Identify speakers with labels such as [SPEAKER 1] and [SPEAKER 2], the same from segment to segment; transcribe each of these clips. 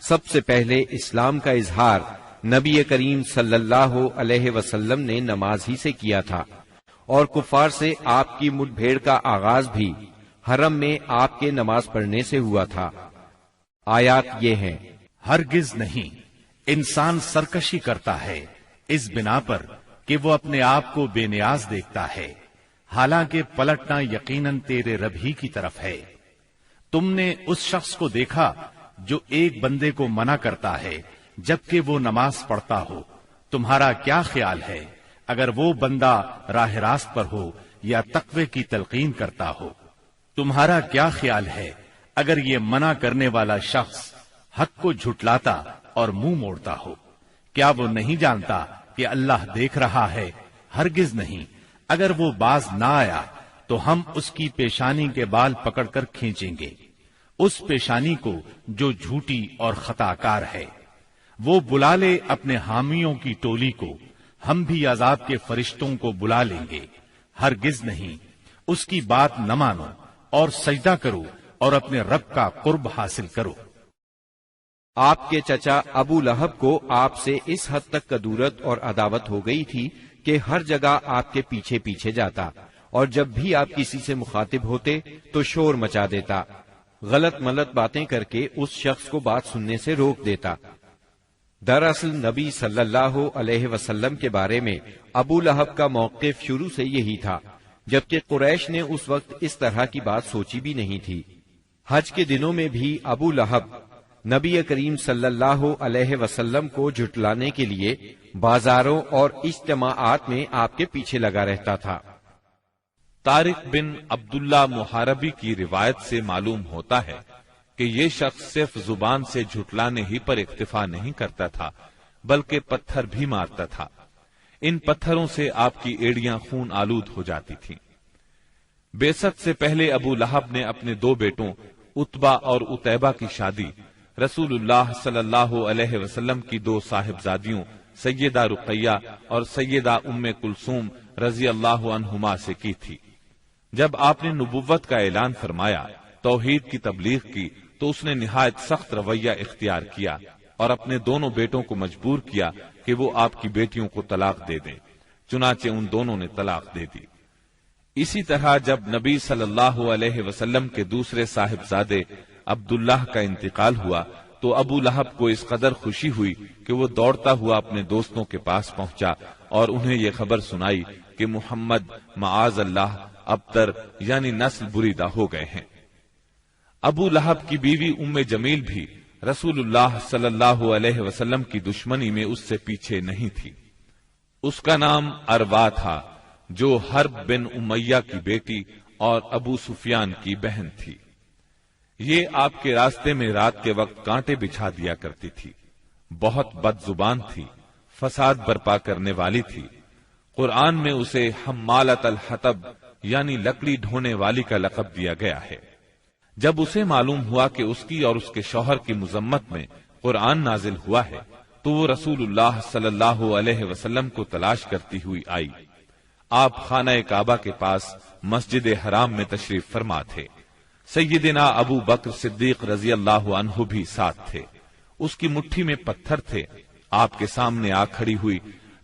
[SPEAKER 1] سب سے پہلے اسلام کا اظہار نبی کریم صلی اللہ علیہ وسلم نے نماز ہی سے کیا تھا، اور کفار سے آپ کی مٹ بھیڑ کا آغاز بھی حرم میں آپ کے نماز پڑھنے سے ہوا تھا۔ آیات یہ ہیں:
[SPEAKER 2] ہرگز نہیں، انسان سرکشی کرتا ہے اس بنا پر کہ وہ اپنے آپ کو بے نیاز دیکھتا ہے، حالانکہ پلٹنا یقیناً تیرے رب ہی کی طرف ہے۔ تم نے اس شخص کو دیکھا جو ایک بندے کو منع کرتا ہے جبکہ وہ نماز پڑھتا ہو، تمہارا کیا خیال ہے اگر وہ بندہ راہ راست پر ہو یا تقوی کی تلقین کرتا ہو؟ تمہارا کیا خیال ہے اگر یہ منع کرنے والا شخص حق کو جھٹلاتا اور منہ موڑتا ہو؟ کیا وہ نہیں جانتا کہ اللہ دیکھ رہا ہے؟ ہرگز نہیں، اگر وہ باز نہ آیا تو ہم اس کی پیشانی کے بال پکڑ کر کھینچیں گے، اس پیشانی کو جو جھوٹی اور خطا کار ہے۔ وہ بلا لے اپنے حامیوں کی ٹولی کو، ہم بھی عذاب کے فرشتوں کو بلا لیں گے۔ ہرگز نہیں، اس کی بات نہ مانو اور سجدہ کرو اور اپنے رب کا قرب حاصل کرو۔
[SPEAKER 1] آپ کے چچا ابو لہب کو آپ سے اس حد تک کدورت اور عداوت ہو گئی تھی کہ ہر جگہ آپ کے پیچھے پیچھے جاتا، اور جب بھی آپ کسی سے مخاطب ہوتے تو شور مچا دیتا، غلط ملت باتیں کر کے اس شخص کو بات سننے سے روک دیتا۔ دراصل نبی صلی اللہ علیہ وسلم کے بارے میں ابو لہب کا موقف شروع سے یہی تھا، جبکہ قریش نے اس وقت اس طرح کی بات سوچی بھی نہیں تھی۔ حج کے دنوں میں بھی ابو لہب نبی کریم صلی اللہ علیہ وسلم کو جھٹلانے کے لیے بازاروں اور اجتماعات میں آپ کے پیچھے لگا رہتا تھا۔
[SPEAKER 3] طارق بن عبداللہ محاربی کی روایت سے معلوم ہوتا ہے کہ یہ شخص صرف زبان سے جھٹلانے ہی پر اکتفا نہیں کرتا تھا بلکہ پتھر بھی مارتا تھا۔ ان پتھروں سے آپ کی ایڑیاں خون آلود ہو جاتی تھیں۔ بعثت سے پہلے ابو لہب نے اپنے دو بیٹوں عتبہ اور عتیبہ کی شادی رسول اللہ صلی اللہ علیہ وسلم کی دو صاحبزادیوں سیدہ رقیہ اور سیدہ ام کلثوم رضی اللہ عنہما سے کی تھی۔ جب آپ نے نبوت کا اعلان فرمایا، توحید کی تبلیغ کی، تو اس نے نہایت سخت رویہ اختیار کیا اور اپنے دونوں بیٹوں کو مجبور کیا کہ وہ آپ کی بیٹیوں کو طلاق دے دیں۔ چنانچہ ان دونوں نے طلاق دے دی۔ اسی طرح جب نبی صلی اللہ علیہ وسلم کے دوسرے صاحبزادے عبداللہ کا انتقال ہوا تو ابو لہب کو اس قدر خوشی ہوئی کہ وہ دوڑتا ہوا اپنے دوستوں کے پاس پہنچا اور انہیں یہ خبر سنائی کہ محمد معاذ اللہ ابتر یعنی نسل بریدہ ہو گئے ہیں۔ ابو لہب کی بیوی ام جمیل بھی رسول اللہ صلی اللہ علیہ وسلم کی دشمنی میں اس سے پیچھے نہیں تھی۔ اس کا نام اروا تھا، جو حرب بن امیہ کی بیٹی اور ابو سفیان کی بہن تھی۔ یہ آپ کے راستے میں رات کے وقت کانٹے بچھا دیا کرتی تھی، بہت بد زبان تھی، فساد برپا کرنے والی تھی۔ قرآن میں اسے حمالۃ الحطب یعنی لکڑی ڈھونے والی کا لقب دیا گیا ہے۔ جب اسے معلوم ہوا کہ اس کی اور اس کے شوہر کی مذمت میں قرآن نازل ہوا ہے تو وہ رسول اللہ صلی اللہ علیہ وسلم کو تلاش کرتی ہوئی آئی۔ آپ خانہ کعبہ کے پاس مسجد حرام میں تشریف فرما تھے۔ سیدنا ابو بکر صدیق رضی اللہ عنہ بھی ساتھ تھے۔ اس کی مٹھی میں پتھر تھے۔ آپ کے سامنے آ کھڑی ہوئی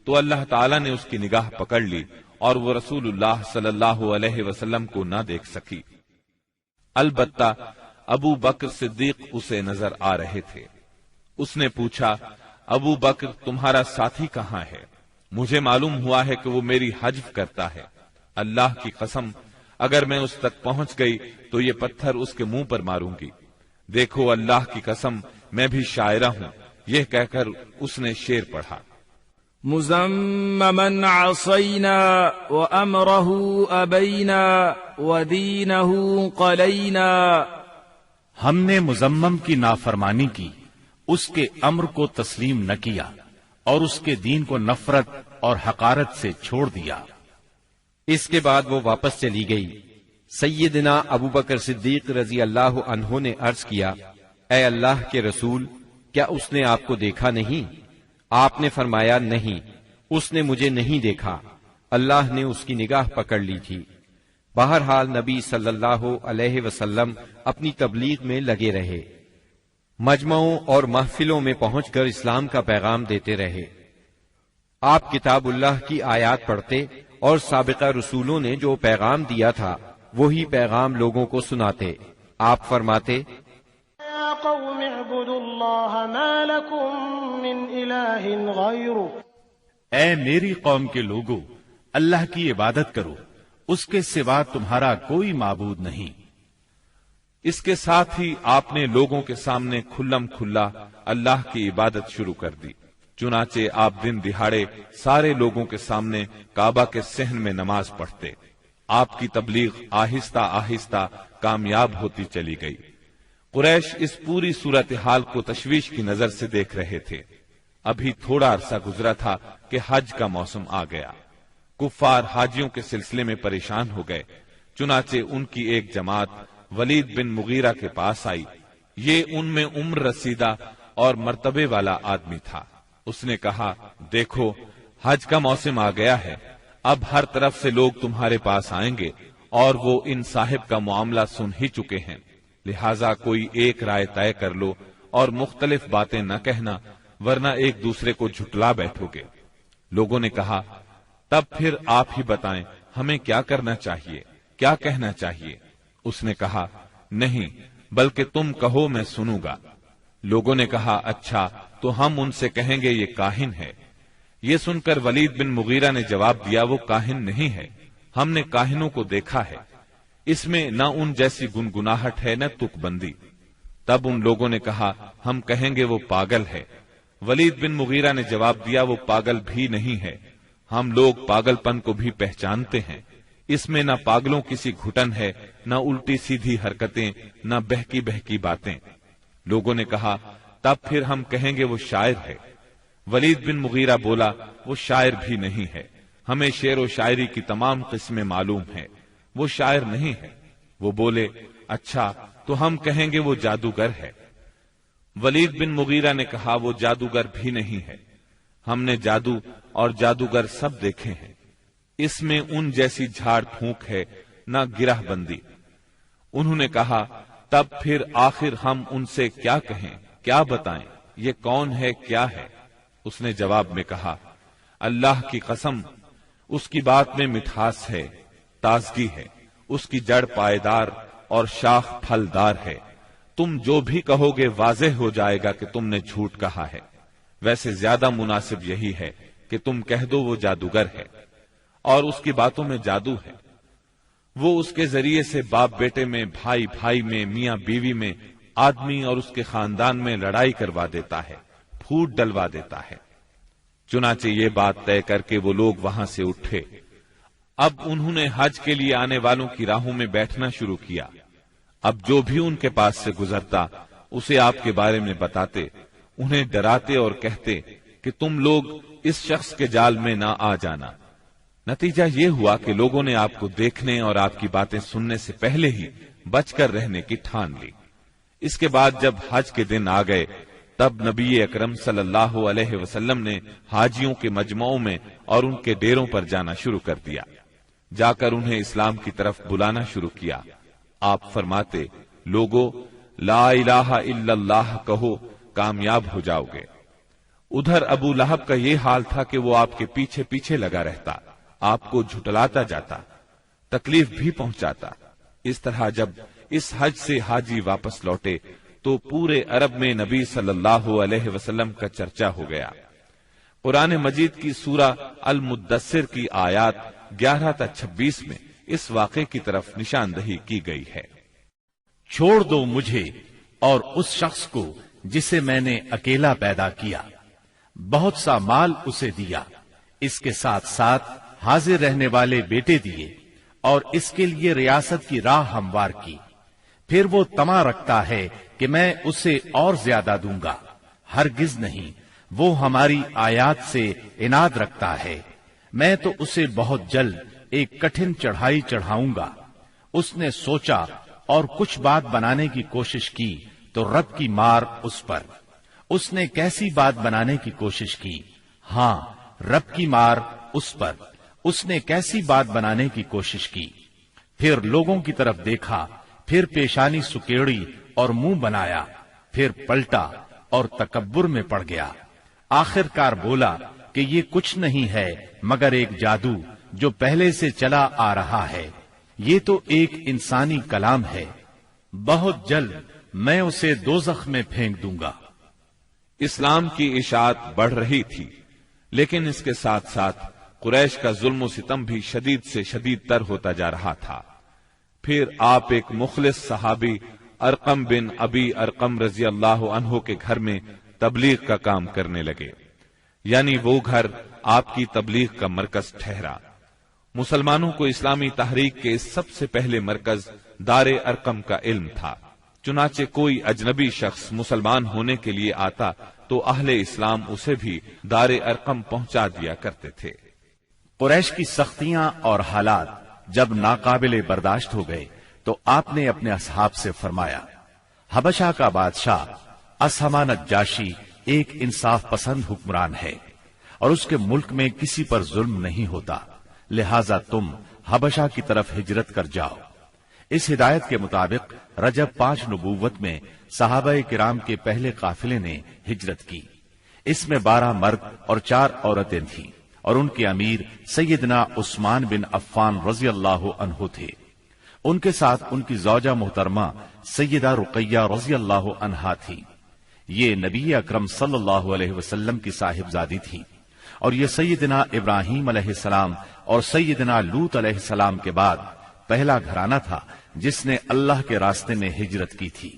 [SPEAKER 3] تو اللہ تعالیٰ نے اس کی نگاہ پکڑ لی اور وہ رسول اللہ صلی اللہ علیہ وسلم کو نہ دیکھ سکی۔ البتہ ابو بکر صدیق اسے نظر آ رہے تھے۔ اس نے پوچھا، ابو بکر تمہارا ساتھی کہاں ہے؟ مجھے معلوم ہوا ہے کہ وہ میری حجب کرتا ہے۔ اللہ کی قسم اگر میں اس تک پہنچ گئی تو یہ پتھر اس کے منہ پر ماروں گی۔ دیکھو اللہ کی قسم میں بھی شاعرہ ہوں۔ یہ کہہ کر اس نے شعر پڑھا،
[SPEAKER 4] مزمما عصینا وامرہ ابینا ودینہ قلینا۔
[SPEAKER 2] ہم نے مزمم کی نافرمانی کی، اس کے امر کو تسلیم نہ کیا اور اس کے دین کو نفرت اور حقارت سے چھوڑ دیا۔
[SPEAKER 1] اس کے بعد وہ واپس چلی گئی۔ سیدنا ابو بکر صدیق رضی اللہ عنہ نے عرض کیا، اے اللہ کے رسول، کیا اس نے آپ کو دیکھا نہیں؟ آپ نے فرمایا، نہیں، اس نے مجھے نہیں دیکھا، اللہ نے اس کی نگاہ پکڑ لی تھی۔ بہرحال نبی صلی اللہ علیہ وسلم اپنی تبلیغ میں لگے رہے۔ مجمعوں اور محفلوں میں پہنچ کر اسلام کا پیغام دیتے رہے۔ آپ کتاب اللہ کی آیات پڑھتے اور سابقہ رسولوں نے جو پیغام دیا تھا وہی پیغام لوگوں کو سناتے۔ آپ فرماتے،
[SPEAKER 5] یا قوم اعبدوا اللہ ما لکم من الہ غیرہ،
[SPEAKER 2] اے میری قوم کے لوگو، اللہ کی عبادت کرو، اس کے سوا تمہارا کوئی معبود نہیں۔
[SPEAKER 3] اس کے ساتھ ہی آپ نے لوگوں کے سامنے کھلم کھلا اللہ کی عبادت شروع کر دی۔ چنانچہ آپ دن دہاڑے سارے لوگوں کے سامنے کعبہ کے صحن میں نماز پڑھتے۔ آپ کی تبلیغ آہستہ آہستہ کامیاب ہوتی چلی گئی۔ قریش اس پوری صورتحال کو تشویش کی نظر سے دیکھ رہے تھے۔ ابھی تھوڑا عرصہ گزرا تھا کہ حج کا موسم آ گیا۔ کفار حاجیوں کے سلسلے میں پریشان ہو گئے۔ چنانچہ ان کی ایک جماعت ولید بن مغیرہ کے پاس آئی۔ یہ ان میں عمر رسیدہ اور مرتبے والا آدمی تھا۔ اس نے کہا، دیکھو حج کا موسم آ گیا ہے، اب ہر طرف سے لوگ تمہارے پاس آئیں گے اور وہ ان صاحب کا معاملہ سن ہی چکے ہیں، لہذا کوئی ایک رائے طے کر لو اور مختلف باتیں نہ کہنا، ورنہ ایک دوسرے کو جھٹلا بیٹھو گے۔ لوگوں نے کہا، تب پھر آپ ہی بتائیں ہمیں کیا کرنا چاہیے، کیا کہنا چاہیے؟ اس نے کہا، نہیں بلکہ تم کہو میں سنوں گا۔ لوگوں نے کہا، اچھا تو ہم ان سے کہیں گے یہ کاہن ہے۔ یہ سن کر ولید بن مغیرہ نے جواب دیا، وہ کاہن نہیں ہے، ہم نے کاہنوں کو دیکھا ہے، اس میں نہ ان جیسی گنگناہٹ ہے نہ تک بندی۔ تب ان لوگوں نے کہا، ہم کہیں گے وہ پاگل ہے۔ ولید بن مغیرہ نے جواب دیا، وہ پاگل بھی نہیں ہے، ہم لوگ پاگل پن کو بھی پہچانتے ہیں، اس میں نہ پاگلوں کسی گھٹن ہے، نہ الٹی سیدھی حرکتیں، نہ بہکی بہکی باتیں۔ لوگوں نے کہا، تب پھر ہم کہیں گے وہ شاعر ہے۔ ولید بن مغیرہ بولا، وہ شاعر بھی نہیں ہے، ہمیں شعر و شاعری کی تمام قسمیں معلوم ہے، وہ شاعر نہیں ہے۔ وہ بولے، اچھا تو ہم کہیں گے وہ جادوگر ہے۔ ولید بن مغیرہ نے کہا، وہ جادوگر بھی نہیں ہے، ہم نے جادو اور جادوگر سب دیکھے ہیں، اس میں ان جیسی جھاڑ پھونک ہے نہ گرہ بندی۔ انہوں نے کہا، تب پھر آخر ہم ان سے کیا کہیں، کیا بتائیں، یہ کون ہے، کیا ہے؟ اس نے جواب میں کہا، اللہ کی قسم، اس کی بات میں مٹھاس ہے، تازگی ہے، اس کی جڑ پائیدار اور شاخ پھلدار ہے، تم جو بھی کہو گے واضح ہو جائے گا کہ تم نے جھوٹ کہا ہے۔ ویسے زیادہ مناسب یہی ہے کہ تم کہہ دو وہ جادوگر ہے اور اس کی باتوں میں جادو ہے، وہ اس کے ذریعے سے باپ بیٹے میں، بھائی بھائی میں، میاں بیوی میں، آدمی اور اس کے خاندان میں لڑائی کروا دیتا ہے، پھوٹ ڈلوا دیتا ہے۔ چنانچہ یہ بات طے کر کے وہ لوگ وہاں سے اٹھے۔ اب انہوں نے حج کے لیے آنے والوں کی راہوں میں بیٹھنا شروع کیا۔ اب جو بھی ان کے پاس سے گزرتا اسے آپ کے بارے میں بتاتے، انہیں ڈراتے اور کہتے کہ تم لوگ اس شخص کے جال میں نہ آ جانا۔ نتیجہ یہ ہوا کہ لوگوں نے آپ کو دیکھنے اور آپ کی باتیں سننے سے پہلے ہی بچ کر رہنے کی ٹھان لی۔ اس کے بعد جب حج کے دن آ گئے تب نبی اکرم صلی اللہ علیہ وسلم نے حاجیوں کے مجمعوں میں اور ان کے ڈیروں پر جانا شروع کر دیا۔ جا کر انہیں اسلام کی طرف بلانا شروع کیا۔ آپ فرماتے، لوگو لا الہ الا اللہ کہو، کامیاب ہو جاؤ گے۔ ادھر ابو لہب کا یہ حال تھا کہ وہ آپ کے پیچھے پیچھے لگا رہتا، آپ کو جھٹلاتا جاتا، تکلیف بھی پہنچاتا۔ اس طرح جب اس حج سے حاجی واپس لوٹے تو پورے عرب میں نبی صلی اللہ علیہ وسلم کا چرچا ہو گیا۔ قرآن مجید کی سورہ المدثر کی آیات 11 تا 26 میں اس واقعے کی طرف نشاندہی کی گئی ہے۔
[SPEAKER 2] چھوڑ دو مجھے اور اس شخص کو جسے میں نے اکیلا پیدا کیا، بہت سا مال اسے دیا، اس کے ساتھ ساتھ حاضر رہنے والے بیٹے دیے اور اس کے لیے ریاست کی راہ ہموار کی۔ پھر وہ طمع رکھتا ہے کہ میں اسے اور زیادہ دوں گا، ہرگز نہیں، وہ ہماری آیات سے عناد رکھتا ہے، میں تو اسے بہت جلد ایک کٹھن چڑھائی چڑھاؤں گا۔ اس نے سوچا اور کچھ بات بنانے کی کوشش کی تو رب کی مار اس پر۔ اس نے کیسی بات بنانے کی کوشش کی؟ ہاں، رب کی مار اس پر۔ اس نے کیسی بات بنانے کی کوشش کی؟ پھر لوگوں کی طرف دیکھا، پھر پیشانی سکیڑی اور منہ بنایا، پھر پلٹا اور تکبر میں پڑ گیا۔ آخر کار بولا کہ یہ کچھ نہیں ہے مگر ایک جادو جو پہلے سے چلا آ رہا ہے، یہ تو ایک انسانی کلام ہے، بہت جلد میں اسے دوزخ میں پھینک دوں گا۔
[SPEAKER 3] اسلام کی اشاعت بڑھ رہی تھی، لیکن اس کے ساتھ ساتھ قریش کا ظلم و ستم بھی شدید سے شدید تر ہوتا جا رہا تھا۔ پھر آپ ایک مخلص صحابی ارقم بن ابی ارقم رضی اللہ عنہ کے گھر میں تبلیغ کا کام کرنے لگے، یعنی وہ گھر آپ کی تبلیغ کا مرکز ٹھہرا۔ مسلمانوں کو اسلامی تحریک کے سب سے پہلے مرکز دار ارقم کا علم تھا، چنانچہ کوئی اجنبی شخص مسلمان ہونے کے لیے آتا تو اہل اسلام اسے بھی دار ارقم پہنچا دیا کرتے تھے۔
[SPEAKER 2] قریش کی سختیاں اور حالات جب ناقابل برداشت ہو گئے تو آپ نے اپنے اصحاب سے فرمایا، حبشہ کا بادشاہ اسہمہ نجاشی ایک انصاف پسند حکمران ہے اور اس کے ملک میں کسی پر ظلم نہیں ہوتا، لہذا تم حبشہ کی طرف ہجرت کر جاؤ۔ اس ہدایت کے مطابق رجب 5 نبوت میں صحابہ کرام کے پہلے قافلے نے ہجرت کی۔ اس میں 12 مرد اور 4 عورتیں تھیں اور ان کے امیر سیدنا عثمان بن عفان رضی اللہ عنہ تھے۔ ان کے ساتھ ان کی زوجہ محترمہ سیدہ رقیہ رضی اللہ عنہا تھی۔ یہ نبی اکرم صلی اللہ علیہ وسلم کی صاحبزادی تھی اور یہ سیدنا ابراہیم علیہ السلام اور سیدنا لوط علیہ السلام کے بعد پہلا گھرانہ تھا جس نے اللہ کے راستے میں ہجرت کی تھی۔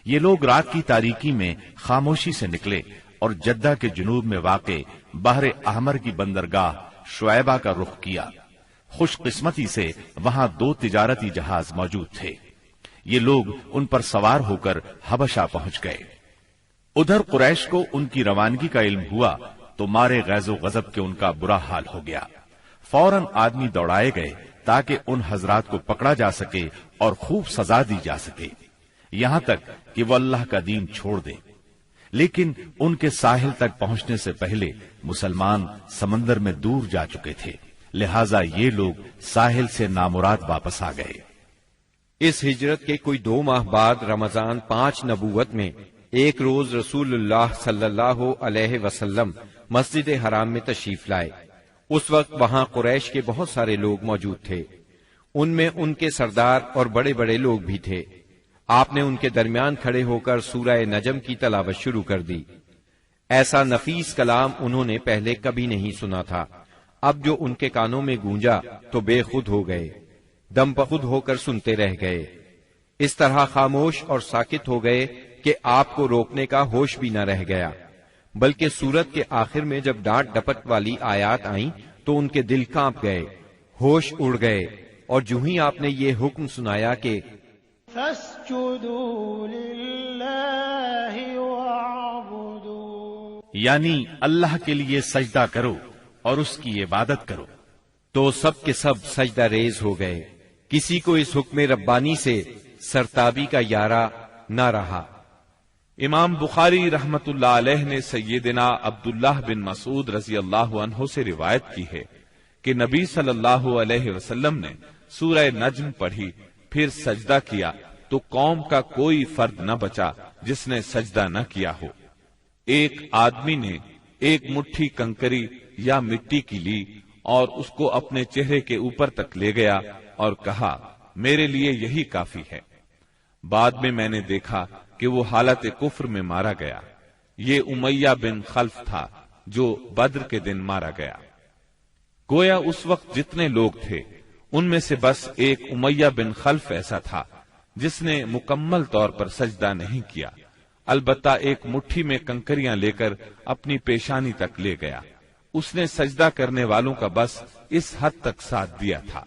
[SPEAKER 2] یہ لوگ رات کی تاریکی میں خاموشی سے نکلے اور جدہ کے جنوب میں واقع بحر احمر کی بندرگاہ شعیبہ کا رخ کیا۔ خوش قسمتی سے وہاں 2 تجارتی جہاز موجود تھے۔ یہ لوگ ان پر سوار ہو کر حبشہ پہنچ گئے۔ ادھر قریش کو ان کی روانگی کا علم ہوا تو مارے غیظ و غضب کے ان کا برا حال ہو گیا۔ فوراً آدمی دوڑائے گئے تاکہ ان حضرات کو پکڑا جا سکے اور خوب سزا دی جا سکے، یہاں تک کہ وہ اللہ کا دین چھوڑ دے۔ لیکن ان کے ساحل تک پہنچنے سے پہلے مسلمان سمندر میں دور جا چکے تھے، لہذا یہ لوگ ساحل سے نامراد واپس آ گئے۔
[SPEAKER 1] اس ہجرت کے کوئی 2 ماہ بعد رمضان 5 نبوت میں ایک روز رسول اللہ صلی اللہ علیہ وسلم مسجد حرام میں تشریف لائے۔ اس وقت وہاں قریش کے بہت سارے لوگ موجود تھے، ان میں ان کے سردار اور بڑے بڑے لوگ بھی تھے۔ آپ نے ان کے درمیان کھڑے ہو کر سورہ نجم کی تلاوت شروع کر دی۔ ایسا نفیس کلام انہوں نے پہلے کبھی نہیں سنا تھا۔ اب جو ان کے کانوں میں گونجا تو بے خود ہو گئے، دم بخود ہو کر سنتے رہ گئے، اس طرح خاموش اور ساکت ہو گئے کہ آپ کو روکنے کا ہوش بھی نہ رہ گیا۔ بلکہ سورت کے آخر میں جب ڈانٹ ڈپٹ والی آیات آئیں تو ان کے دل کانپ گئے، ہوش اڑ گئے، اور جو ہی آپ نے یہ حکم سنایا کہ
[SPEAKER 5] فَاسْجُدُوا لِلَّهِ وَاعْبُدُوا،
[SPEAKER 2] یعنی اللہ کے لیے سجدہ کرو اور اس کی عبادت کرو،
[SPEAKER 1] تو سب کے سب سجدہ ریز ہو گئے۔ کسی کو اس حکم ربانی سے سرتابی کا یارہ نہ رہا۔
[SPEAKER 3] امام بخاری رحمت اللہ علیہ نے سیدنا عبداللہ بن مسعود رضی اللہ عنہ سے روایت کی ہے کہ نبی صلی اللہ علیہ وسلم نے سورہ نجم پڑھی، پھر سجدہ کیا تو قوم کا کوئی فرد نہ بچا جس نے سجدہ نہ کیا ہو۔ ایک آدمی نے ایک مٹھی کنکری یا مٹی کی لی اور اس کو اپنے چہرے کے اوپر تک لے گیا اور کہا، میرے لیے یہی کافی ہے۔ بعد میں نے دیکھا کہ وہ حالت کفر میں مارا گیا۔ یہ امیہ بن خلف تھا جو بدر کے دن مارا گیا۔ گویا اس وقت جتنے لوگ تھے ان میں سے بس ایک امیہ بن خلف ایسا تھا جس نے مکمل طور پر سجدہ نہیں کیا، البتہ ایک مٹھی میں کنکریاں لے کر اپنی پیشانی تک لے گیا۔ اس نے سجدہ کرنے والوں کا بس اس حد تک ساتھ دیا تھا۔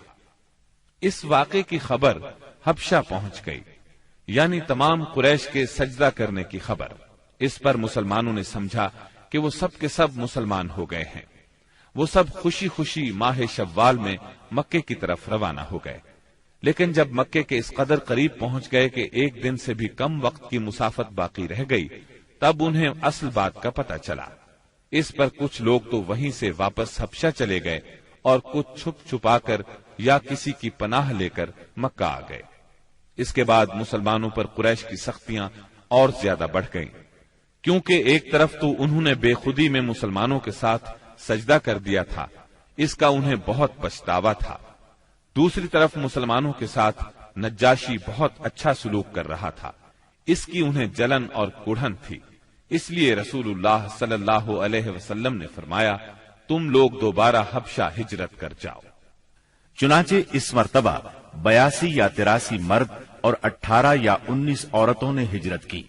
[SPEAKER 3] اس واقعے کی خبر حبشہ پہنچ گئی، یعنی تمام قریش کے سجدہ کرنے کی خبر۔ اس پر مسلمانوں نے سمجھا کہ وہ سب کے سب مسلمان ہو گئے ہیں۔ وہ سب خوشی خوشی ماہ شوال میں مکے کی طرف روانہ ہو گئے، لیکن جب مکے کے اس قدر قریب پہنچ گئے کہ ایک دن سے بھی کم وقت کی مسافت باقی رہ گئی، تب انہیں اصل بات کا پتہ چلا۔ اس پر کچھ لوگ تو وہیں سے واپس حبشہ چلے گئے اور کچھ چھپ چھپا کر یا کسی کی پناہ لے کر مکہ آ گئے۔ اس کے بعد مسلمانوں پر قریش کی سختیاں اور زیادہ بڑھ گئیں، کیونکہ ایک طرف تو انہوں نے بے خودی میں مسلمانوں کے ساتھ سجدہ کر دیا تھا، اس کا انہیں بہت پچھتاوا تھا، دوسری طرف مسلمانوں کے ساتھ نجاشی بہت اچھا سلوک کر رہا تھا، اس کی انہیں جلن اور کڑھن تھی۔ اس لیے رسول اللہ صلی اللہ علیہ وسلم نے فرمایا، تم لوگ دوبارہ حبشہ ہجرت کر جاؤ۔
[SPEAKER 2] چنانچہ اس مرتبہ 82 یا 83 مرد اور 18 یا 19 عورتوں نے ہجرت کی،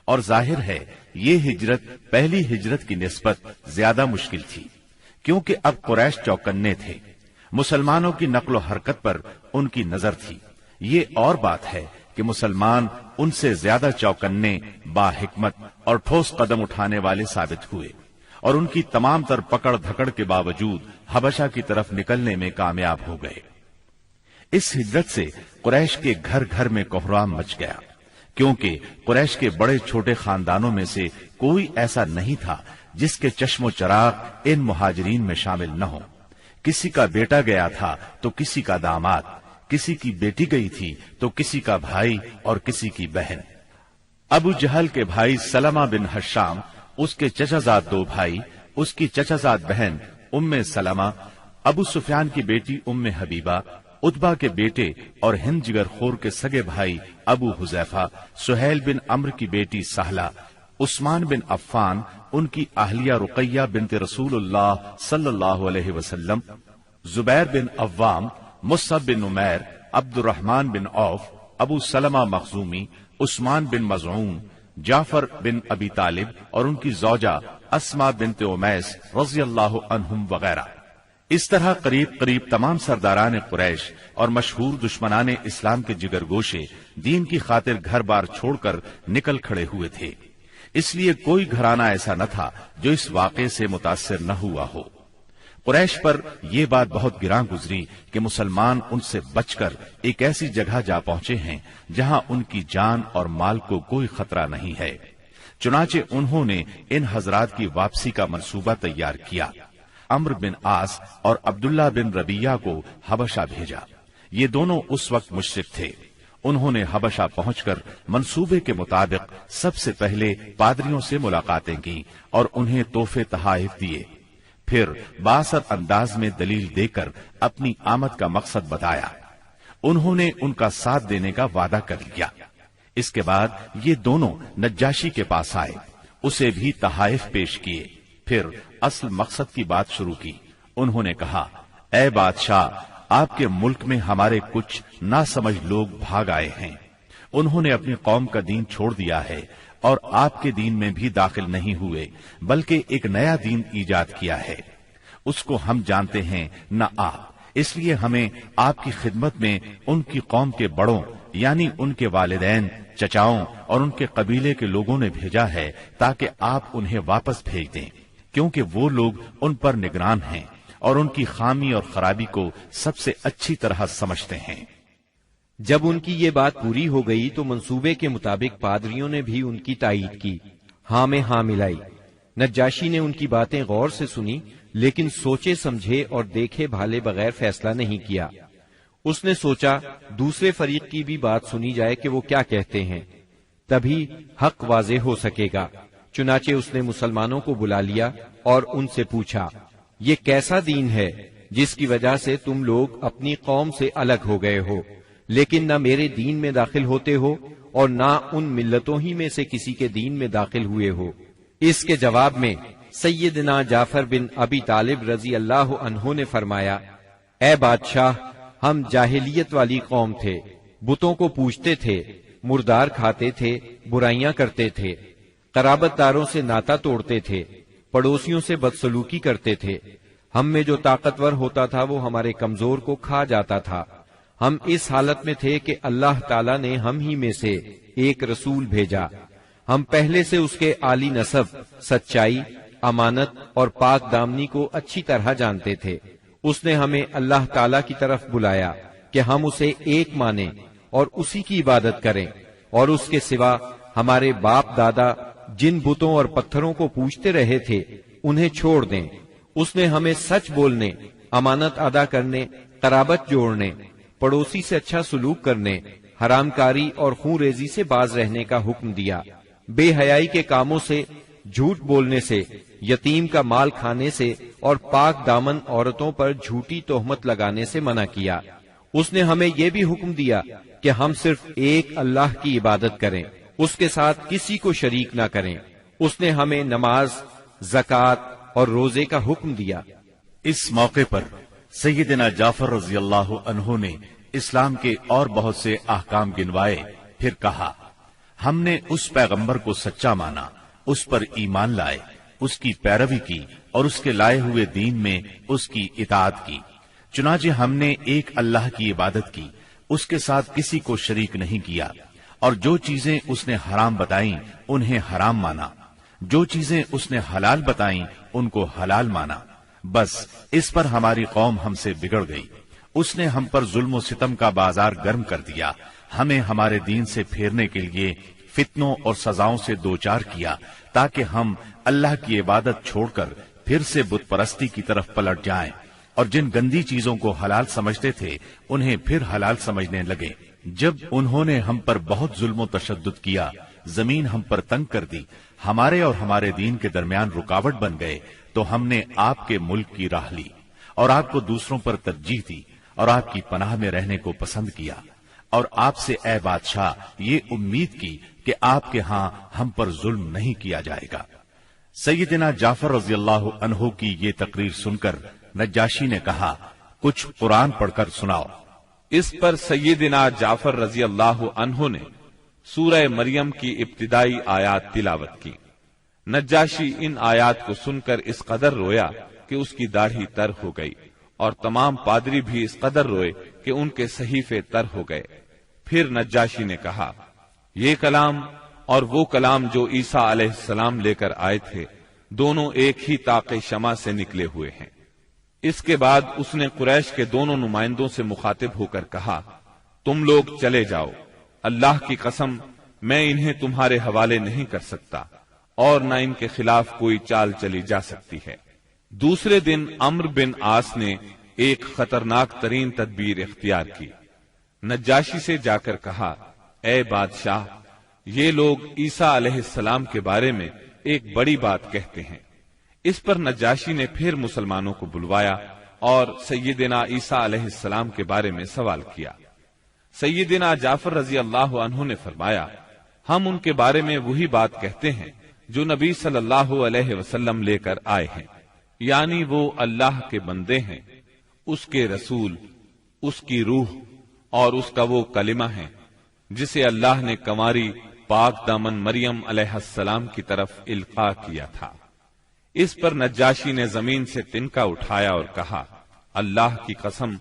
[SPEAKER 2] اور ظاہر ہے یہ ہجرت پہلی ہجرت کی نسبت زیادہ مشکل تھی، کیونکہ اب قریش چوکنے تھے، مسلمانوں کی نقل و حرکت پر ان کی نظر تھی۔ یہ اور بات ہے کہ مسلمان ان سے زیادہ چوکنے، با حکمت اور ٹھوس قدم اٹھانے والے ثابت ہوئے، اور ان کی تمام تر پکڑ دھکڑ کے باوجود حبشہ کی طرف نکلنے میں کامیاب ہو گئے۔ اس ہجرت سے قریش کے گھر گھر میں کوہرام مچ گیا، کیونکہ قریش کے بڑے چھوٹے خاندانوں میں سے کوئی ایسا نہیں تھا جس کے چشم و چراغ ان مہاجرین میں شامل نہ ہو۔ کسی کا بیٹا گیا تھا تو کسی کا داماد، کسی کی بیٹی گئی تھی تو کسی کا بھائی اور کسی کی بہن۔ ابو جہل کے بھائی سلمہ بن حشام، اس کے چچا زاد 2 بھائی، اس کی چچا زاد بہن ام سلمہ، ابو سفیان کی بیٹی ام حبیبہ، عتبہ کے بیٹے اور ہند جگر خور کے سگے بھائی ابو حذیفہ، سہیل بن عمرو کی بیٹی سہلہ، عثمان بن عفان، ان کی اہلیہ رقیہ بنت رسول اللہ صلی اللہ علیہ وسلم، زبیر بن عوام، مصعب بن عمیر، عبد الرحمن بن عوف، ابو سلمہ مخزومی، عثمان بن مظعون، جعفر بن ابی طالب اور ان کی زوجہ اسما بنت امیس رضی اللہ عنہم وغیرہ۔ اس طرح قریب قریب تمام سرداران قریش اور مشہور دشمنان اسلام کے جگر گوشے دین کی خاطر گھر بار چھوڑ کر نکل کھڑے ہوئے تھے۔ اس لیے کوئی گھرانہ ایسا نہ تھا جو اس واقعے سے متاثر نہ ہوا ہو۔ قریش پر یہ بات بہت گراں گزری کہ مسلمان ان سے بچ کر ایک ایسی جگہ جا پہنچے ہیں جہاں ان کی جان اور مال کو کوئی خطرہ نہیں ہے۔ چنانچہ انہوں نے ان حضرات کی واپسی کا منصوبہ تیار کیا۔ عمرو بن عاص اور عبداللہ بن ربیعہ کو حبشہ بھیجا۔ یہ دونوں اس وقت مشرک تھے۔ انہوں نے حبشہ پہنچ کر منصوبے کے مطابق سب سے پہلے پادریوں سے ملاقاتیں کی اور انہیں تحفے تحائف دیے، پھر بااثر انداز میں دلیل دے کر اپنی آمد کا مقصد بتایا۔ انہوں نے ان کا ساتھ دینے کا وعدہ کر لیا۔ اس کے بعد یہ دونوں نجاشی کے پاس آئے، اسے بھی تحائف پیش کیے، پھر اصل مقصد کی بات شروع کی۔ انہوں نے کہا، اے بادشاہ، آپ کے ملک میں ہمارے کچھ ناسمجھ لوگ بھاگ آئے ہیں۔ انہوں نے اپنی قوم کا دین چھوڑ دیا ہے اور آپ کے دین میں بھی داخل نہیں ہوئے، بلکہ ایک نیا دین ایجاد کیا ہے، اس کو ہم جانتے ہیں نہ آپ۔ اس لیے ہمیں آپ کی خدمت میں ان کی قوم کے بڑوں یعنی ان کے والدین، چچاؤں اور ان کے قبیلے کے لوگوں نے بھیجا ہے تاکہ آپ انہیں واپس بھیج دیں، کیونکہ وہ لوگ ان پر نگران ہیں اور ان کی خامی اور خرابی کو سب سے اچھی طرح سمجھتے ہیں۔
[SPEAKER 1] جب ان کی یہ بات پوری ہو گئی تو منصوبے کے مطابق پادریوں نے بھی ان کی تائید کی، ہاں میں ہاں ملائی۔ نجاشی نے ان کی باتیں غور سے سنی، لیکن سوچے سمجھے اور دیکھے بھالے بغیر فیصلہ نہیں کیا۔ اس نے سوچا دوسرے فریق کی بھی بات سنی جائے کہ وہ کیا کہتے ہیں، تبھی حق واضح ہو سکے گا۔ چنانچہ اس نے مسلمانوں کو بلا لیا اور ان سے پوچھا، یہ کیسا دین ہے جس کی وجہ سے تم لوگ اپنی قوم سے الگ ہو گئے ہو، لیکن نہ میرے دین میں داخل ہوتے ہو اور نہ ان ملتوں ہی میں سے کسی کے دین میں داخل ہوئے ہو؟ اس کے جواب میں سیدنا جعفر بن ابی طالب رضی اللہ عنہ نے فرمایا، اے بادشاہ، ہم جاہلیت والی قوم تھے، بتوں کو پوجتے تھے، مردار کھاتے تھے، برائیاں کرتے تھے، قرابت داروں سے ناتا توڑتے تھے، پڑوسیوں سے بدسلوکی کرتے تھے۔ ہم میں جو طاقتور ہوتا تھا وہ ہمارے کمزور کو کھا جاتا تھا۔ ہم اس حالت میں تھے کہ اللہ تعالیٰ نے ہم ہی میں سے ایک رسول بھیجا۔ ہم پہلے سے اس کے عالی نسب، سچائی، امانت اور پاک دامنی کو اچھی طرح جانتے تھے۔ اس نے ہمیں اللہ تعالیٰ کی طرف بلایا کہ ہم اسے ایک مانیں اور اسی کی عبادت کریں، اور اس کے سوا ہمارے باپ دادا جن بتوں اور پتھروں کو پوجتے رہے تھے انہیں چھوڑ دیں۔ اس نے ہمیں سچ بولنے، امانت ادا کرنے، قرابت جوڑنے، پڑوسی سے اچھا سلوک کرنے، حرام کاری اور خون ریزی سے باز رہنے کا حکم دیا۔ بے حیائی کے کاموں سے، جھوٹ بولنے سے، یتیم کا مال کھانے سے اور پاک دامن عورتوں پر جھوٹی تہمت لگانے سے منع کیا۔ اس نے ہمیں یہ بھی حکم دیا کہ ہم صرف ایک اللہ کی عبادت کریں، اس کے ساتھ کسی کو شریک نہ کریں۔ اس نے ہمیں نماز، زکوٰۃ اور روزے کا حکم دیا۔
[SPEAKER 2] اس موقع پر سیدنا جعفر رضی اللہ عنہ نے اسلام کے اور بہت سے احکام گنوائے، پھر کہا، ہم نے اس پیغمبر کو سچا مانا، اس پر ایمان لائے، اس کی پیروی کی اور اس کے لائے ہوئے دین میں اس کی اطاعت کی۔ چنانچہ ہم نے ایک اللہ کی عبادت کی، اس کے ساتھ کسی کو شریک نہیں کیا، اور جو چیزیں اس نے حرام بتائیں انہیں حرام مانا، جو چیزیں اس نے حلال بتائیں ان کو حلال مانا۔ بس اس پر ہماری قوم ہم سے بگڑ گئی، اس نے ہم پر ظلم و ستم کا بازار گرم کر دیا، ہمیں ہمارے دین سے پھیرنے کے لیے فتنوں اور سزاؤں سے دوچار کیا، تاکہ ہم اللہ کی عبادت چھوڑ کر پھر سے بت پرستی کی طرف پلٹ جائیں، اور جن گندی چیزوں کو حلال سمجھتے تھے انہیں پھر حلال سمجھنے لگے۔ جب انہوں نے ہم پر بہت ظلم و تشدد کیا، زمین ہم پر تنگ کر دی، ہمارے اور ہمارے دین کے درمیان رکاوٹ بن گئے، تو ہم نے آپ کے ملک کی راہ لی اور آپ کو دوسروں پر ترجیح دی اور آپ کی پناہ میں رہنے کو پسند کیا، اور آپ سے اے بادشاہ یہ امید کی کہ آپ کے ہاں ہم پر ظلم نہیں کیا جائے گا۔ سیدنا جعفر رضی اللہ عنہ کی یہ تقریر سن کر نجاشی نے کہا، کچھ قرآن پڑھ کر سناؤ۔
[SPEAKER 3] اس پر سیدنا جعفر رضی اللہ عنہ نے سورہ مریم کی ابتدائی آیات تلاوت کی۔ نجاشی ان آیات کو سن کر اس قدر رویا کہ اس کی داڑھی تر ہو گئی، اور تمام پادری بھی اس قدر روئے کہ ان کے صحیفے تر ہو گئے۔ پھر نجاشی نے کہا، یہ کلام اور وہ کلام جو عیسیٰ علیہ السلام لے کر آئے تھے، دونوں ایک ہی طاق شمع سے نکلے ہوئے ہیں۔ اس کے بعد اس نے قریش کے دونوں نمائندوں سے مخاطب ہو کر کہا، تم لوگ چلے جاؤ، اللہ کی قسم میں انہیں تمہارے حوالے نہیں کر سکتا، اور نہ ان کے خلاف کوئی چال چلی جا سکتی ہے۔ دوسرے دن عمرو بن عاص نے ایک خطرناک ترین تدبیر اختیار کی۔ نجاشی سے جا کر کہا، اے بادشاہ، یہ لوگ عیسیٰ علیہ السلام کے بارے میں ایک بڑی بات کہتے ہیں۔ اس پر نجاشی نے پھر مسلمانوں کو بلوایا اور سیدنا عیسیٰ علیہ السلام کے بارے میں سوال کیا۔ سیدنا جعفر رضی اللہ عنہ نے فرمایا، ہم ان کے بارے میں وہی بات کہتے ہیں جو نبی صلی اللہ علیہ وسلم لے کر آئے ہیں، یعنی وہ اللہ کے بندے ہیں، اس کے رسول، اس کی روح اور اس کا وہ کلمہ ہے جسے اللہ نے کنواری پاک دامن مریم علیہ السلام کی طرف القاء کیا تھا۔ اس پر نجاشی نے زمین سے تنکا اٹھایا اور کہا، اللہ کی قسم،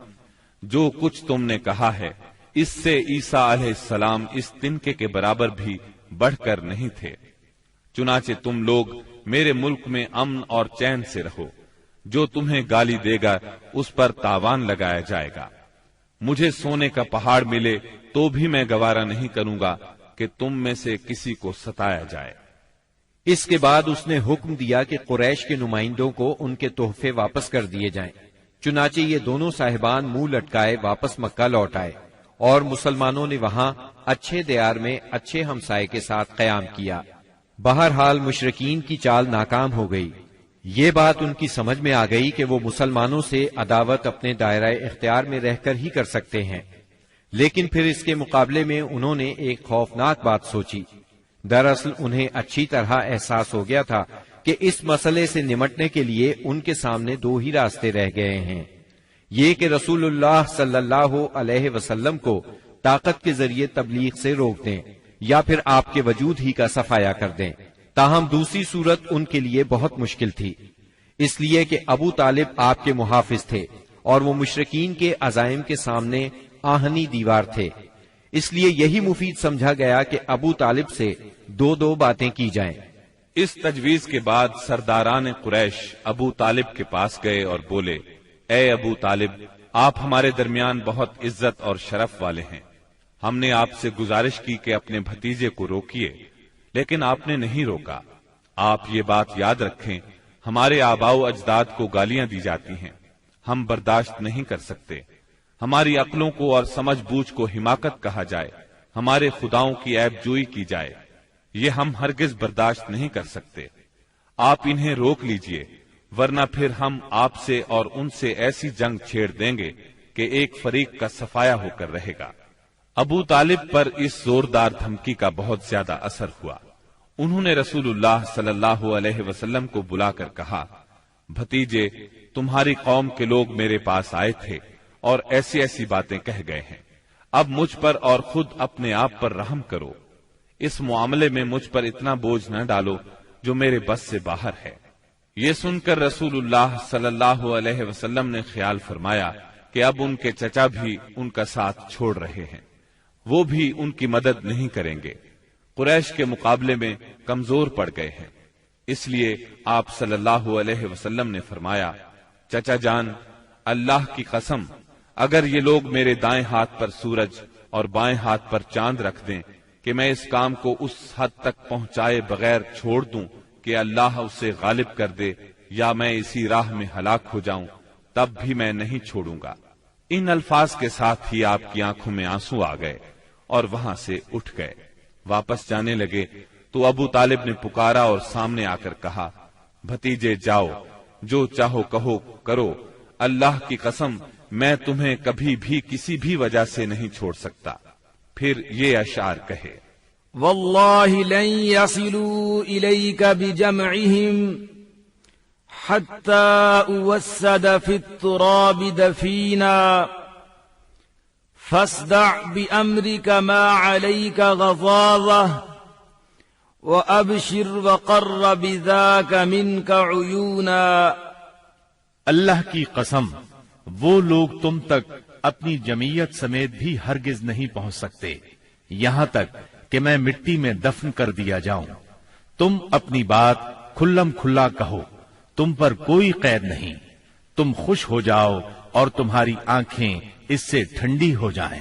[SPEAKER 3] جو کچھ تم نے کہا ہے اس سے عیسیٰ علیہ السلام اس تنکے کے برابر بھی بڑھ کر نہیں تھے۔ چنانچہ تم لوگ میرے ملک میں امن اور چین سے رہو، جو تمہیں گالی دے گا اس پر تاوان لگایا جائے گا۔ مجھے سونے کا پہاڑ ملے تو بھی میں گوارا نہیں کروں گا کہ تم میں سے کسی کو ستایا جائے۔
[SPEAKER 1] اس کے بعد اس نے حکم دیا کہ قریش کے نمائندوں کو ان کے تحفے واپس کر دیے جائیں۔ چنانچہ یہ دونوں صاحبان منہ لٹکائے واپس مکہ لوٹ آئے، اور مسلمانوں نے وہاں اچھے دیار میں اچھے ہمسائے کے ساتھ قیام کیا۔ بہرحال مشرکین کی چال ناکام ہو گئی۔ یہ بات ان کی سمجھ میں آ گئی کہ وہ مسلمانوں سے عداوت اپنے دائرہ اختیار میں رہ کر ہی کر سکتے ہیں، لیکن پھر اس کے مقابلے میں انہوں نے ایک خوفناک بات سوچی۔ دراصل انہیں اچھی طرح احساس ہو گیا تھا کہ اس مسئلے سے نمٹنے کے لیے ان کے سامنے دو ہی راستے رہ گئے ہیں، یہ کہ رسول اللہ صلی اللہ علیہ وسلم کو طاقت کے ذریعے تبلیغ سے روک دیں، یا پھر آپ کے وجود ہی کا صفایا کر دیں۔ تاہم دوسری صورت ان کے لیے بہت مشکل تھی، اس لیے کہ ابو طالب آپ کے محافظ تھے اور وہ مشرکین کے عزائم کے سامنے آہنی دیوار تھے۔ اس لیے یہی مفید سمجھا گیا کہ ابو طالب سے دو باتیں کی جائیں۔
[SPEAKER 3] اس تجویز کے بعد سرداران قریش ابو طالب کے پاس گئے اور بولے، اے ابو طالب، آپ ہمارے درمیان بہت عزت اور شرف والے ہیں۔ ہم نے آپ سے گزارش کی کہ اپنے بھتیجے کو روکیے، لیکن آپ نے نہیں روکا۔ آپ یہ بات یاد رکھیں، ہمارے آباء و اجداد کو گالیاں دی جاتی ہیں، ہم برداشت نہیں کر سکتے۔ ہماری عقلوں کو اور سمجھ بوجھ کو حماقت کہا جائے، ہمارے خداؤں کی عیب جوئی کی جائے، یہ ہم ہرگز برداشت نہیں کر سکتے۔ آپ انہیں روک لیجئے، ورنہ پھر ہم آپ سے اور ان سے ایسی جنگ چھیڑ دیں گے کہ ایک فریق کا صفایا ہو کر رہے گا۔ ابو طالب پر اس زوردار دھمکی کا بہت زیادہ اثر ہوا۔ انہوں نے رسول اللہ صلی اللہ علیہ وسلم کو بلا کر کہا، بھتیجے، تمہاری قوم کے لوگ میرے پاس آئے تھے اور ایسی ایسی باتیں کہہ گئے ہیں، اب مجھ پر اور خود اپنے آپ پر رحم کرو، اس معاملے میں مجھ پر اتنا بوجھ نہ ڈالو جو میرے بس سے باہر ہے۔ یہ سن کر رسول اللہ صلی اللہ علیہ وسلم نے خیال فرمایا کہ اب ان کے چچا بھی ان کا ساتھ چھوڑ رہے ہیں، وہ بھی ان کی مدد نہیں کریں گے، قریش کے مقابلے میں کمزور پڑ گئے ہیں۔ اس لیے آپ صلی اللہ علیہ وسلم نے فرمایا، چچا جان، اللہ کی قسم، اگر یہ لوگ میرے دائیں ہاتھ پر سورج اور بائیں ہاتھ پر چاند رکھ دیں کہ میں اس کام کو اس حد تک پہنچائے بغیر چھوڑ دوں کہ اللہ اسے غالب کر دے یا میں اسی راہ میں ہلاک ہو جاؤں، تب بھی میں نہیں چھوڑوں گا۔ ان الفاظ کے ساتھ ہی آپ کی آنکھوں میں آنسو آ گئے اور وہاں سے اٹھ گئے۔ واپس جانے لگے تو ابو طالب نے پکارا اور سامنے آ کر کہا، بھتیجے جاؤ، جو چاہو کہو کرو، اللہ کی قسم میں تمہیں کبھی بھی کسی بھی وجہ سے نہیں چھوڑ سکتا۔ پھر یہ اشعار کہے،
[SPEAKER 4] والله لن يصلوا إليك بجمعهم حتى أوسد في التراب دفينا فاصدع بأمرك ما عليك غضاضة وأبشر وقر بذاك منك عيونا۔
[SPEAKER 2] اللہ کی قسم، وہ لوگ تم تک اپنی جمعیت سمیت بھی ہرگز نہیں پہنچ سکتے یہاں تک کہ میں مٹی میں دفن کر دیا جاؤں۔ تم اپنی بات کھلم کھلا کہو، تم پر کوئی قید نہیں، تم خوش ہو جاؤ اور تمہاری آنکھیں اس سے ٹھنڈی ہو جائیں۔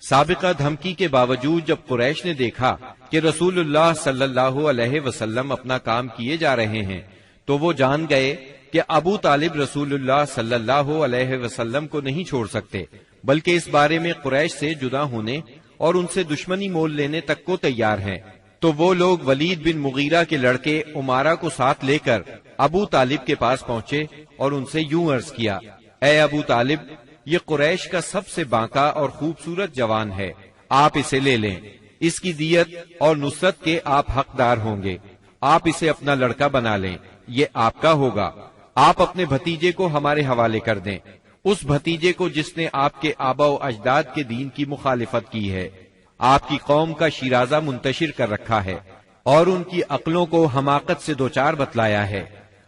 [SPEAKER 1] سابقہ دھمکی کے باوجود جب قریش نے دیکھا کہ رسول اللہ صلی اللہ علیہ وسلم اپنا کام کیے جا رہے ہیں تو وہ جان گئے کہ ابو طالب رسول اللہ صلی اللہ علیہ وسلم کو نہیں چھوڑ سکتے، بلکہ اس بارے میں قریش سے جدا ہونے اور ان سے دشمنی مول لینے تک کو تیار ہیں۔ تو وہ لوگ ولید بن مغیرہ کے لڑکے عمارہ کو ساتھ لے کر ابو طالب کے پاس پہنچے اور ان سے یوں عرض کیا، اے ابو طالب، یہ قریش کا سب سے بانکا اور خوبصورت جوان ہے، آپ اسے لے لیں، اس کی دیت اور نصرت کے آپ حقدار ہوں گے، آپ اسے اپنا لڑکا بنا لیں، یہ آپ کا ہوگا، آپ اپنے بھتیجے کو ہمارے حوالے کر دیں، اس بھتیجے کو جس نے آپ کے آبا و اجداد کے دین کی مخالفت کی ہے، آپ کی قوم کا شیرازہ منتشر کر رکھا ہے اور ان کی عقلوں کو حماقت سے دوچار بتلایا ہے،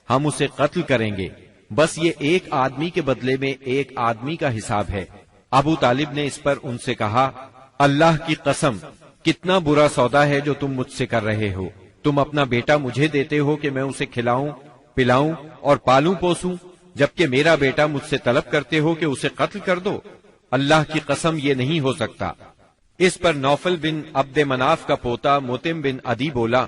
[SPEAKER 1] ہم اسے قتل کریں گے، بس یہ ایک آدمی کے بدلے میں ایک آدمی کا حساب ہے۔ ابو طالب نے اس پر ان سے کہا، اللہ کی قسم، کتنا برا سودا ہے جو تم مجھ سے کر رہے ہو، تم اپنا بیٹا مجھے دیتے ہو کہ میں اسے کھلاؤں پلاؤں اور پالوں پوسوں، جبکہ میرا بیٹا مجھ سے طلب کرتے ہو کہ اسے قتل کر دو، اللہ کی قسم یہ نہیں ہو سکتا۔ اس پر نوفل بن عبد مناف کا پوتا متم بن عدی بولا،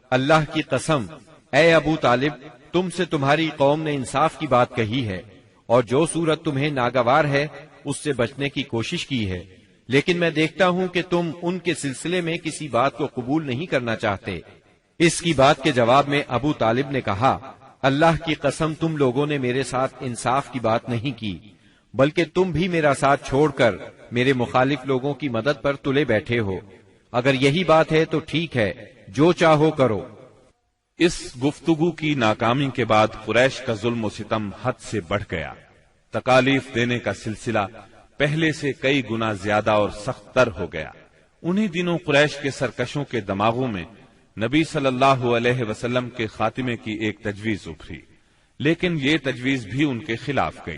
[SPEAKER 1] اللہ کی قسم، اے ابو طالب، تم سے تمہاری قوم نے انصاف کی بات کہی ہے اور جو صورت تمہیں ناگوار ہے اس سے بچنے کی کوشش کی ہے، لیکن میں دیکھتا ہوں کہ تم ان کے سلسلے میں کسی بات کو قبول نہیں کرنا چاہتے۔ اس کی بات کے جواب میں ابو طالب نے کہا، اللہ کی قسم، تم لوگوں نے میرے ساتھ انصاف کی بات نہیں کی، بلکہ تم بھی میرا ساتھ چھوڑ کر میرے مخالف لوگوں کی مدد پر تلے بیٹھے ہو، اگر یہی بات ہے تو ٹھیک ہے، جو چاہو کرو۔
[SPEAKER 3] اس گفتگو کی ناکامی کے بعد قریش کا ظلم و ستم حد سے بڑھ گیا، تکالیف دینے کا سلسلہ پہلے سے کئی گنا زیادہ اور سخت تر ہو گیا۔ انہی دنوں قریش کے سرکشوں کے دماغوں میں نبی صلی اللہ علیہ وسلم کے خاتمے کی ایک تجویز ابھری، لیکن یہ تجویز بھی ان کے خلاف گئی۔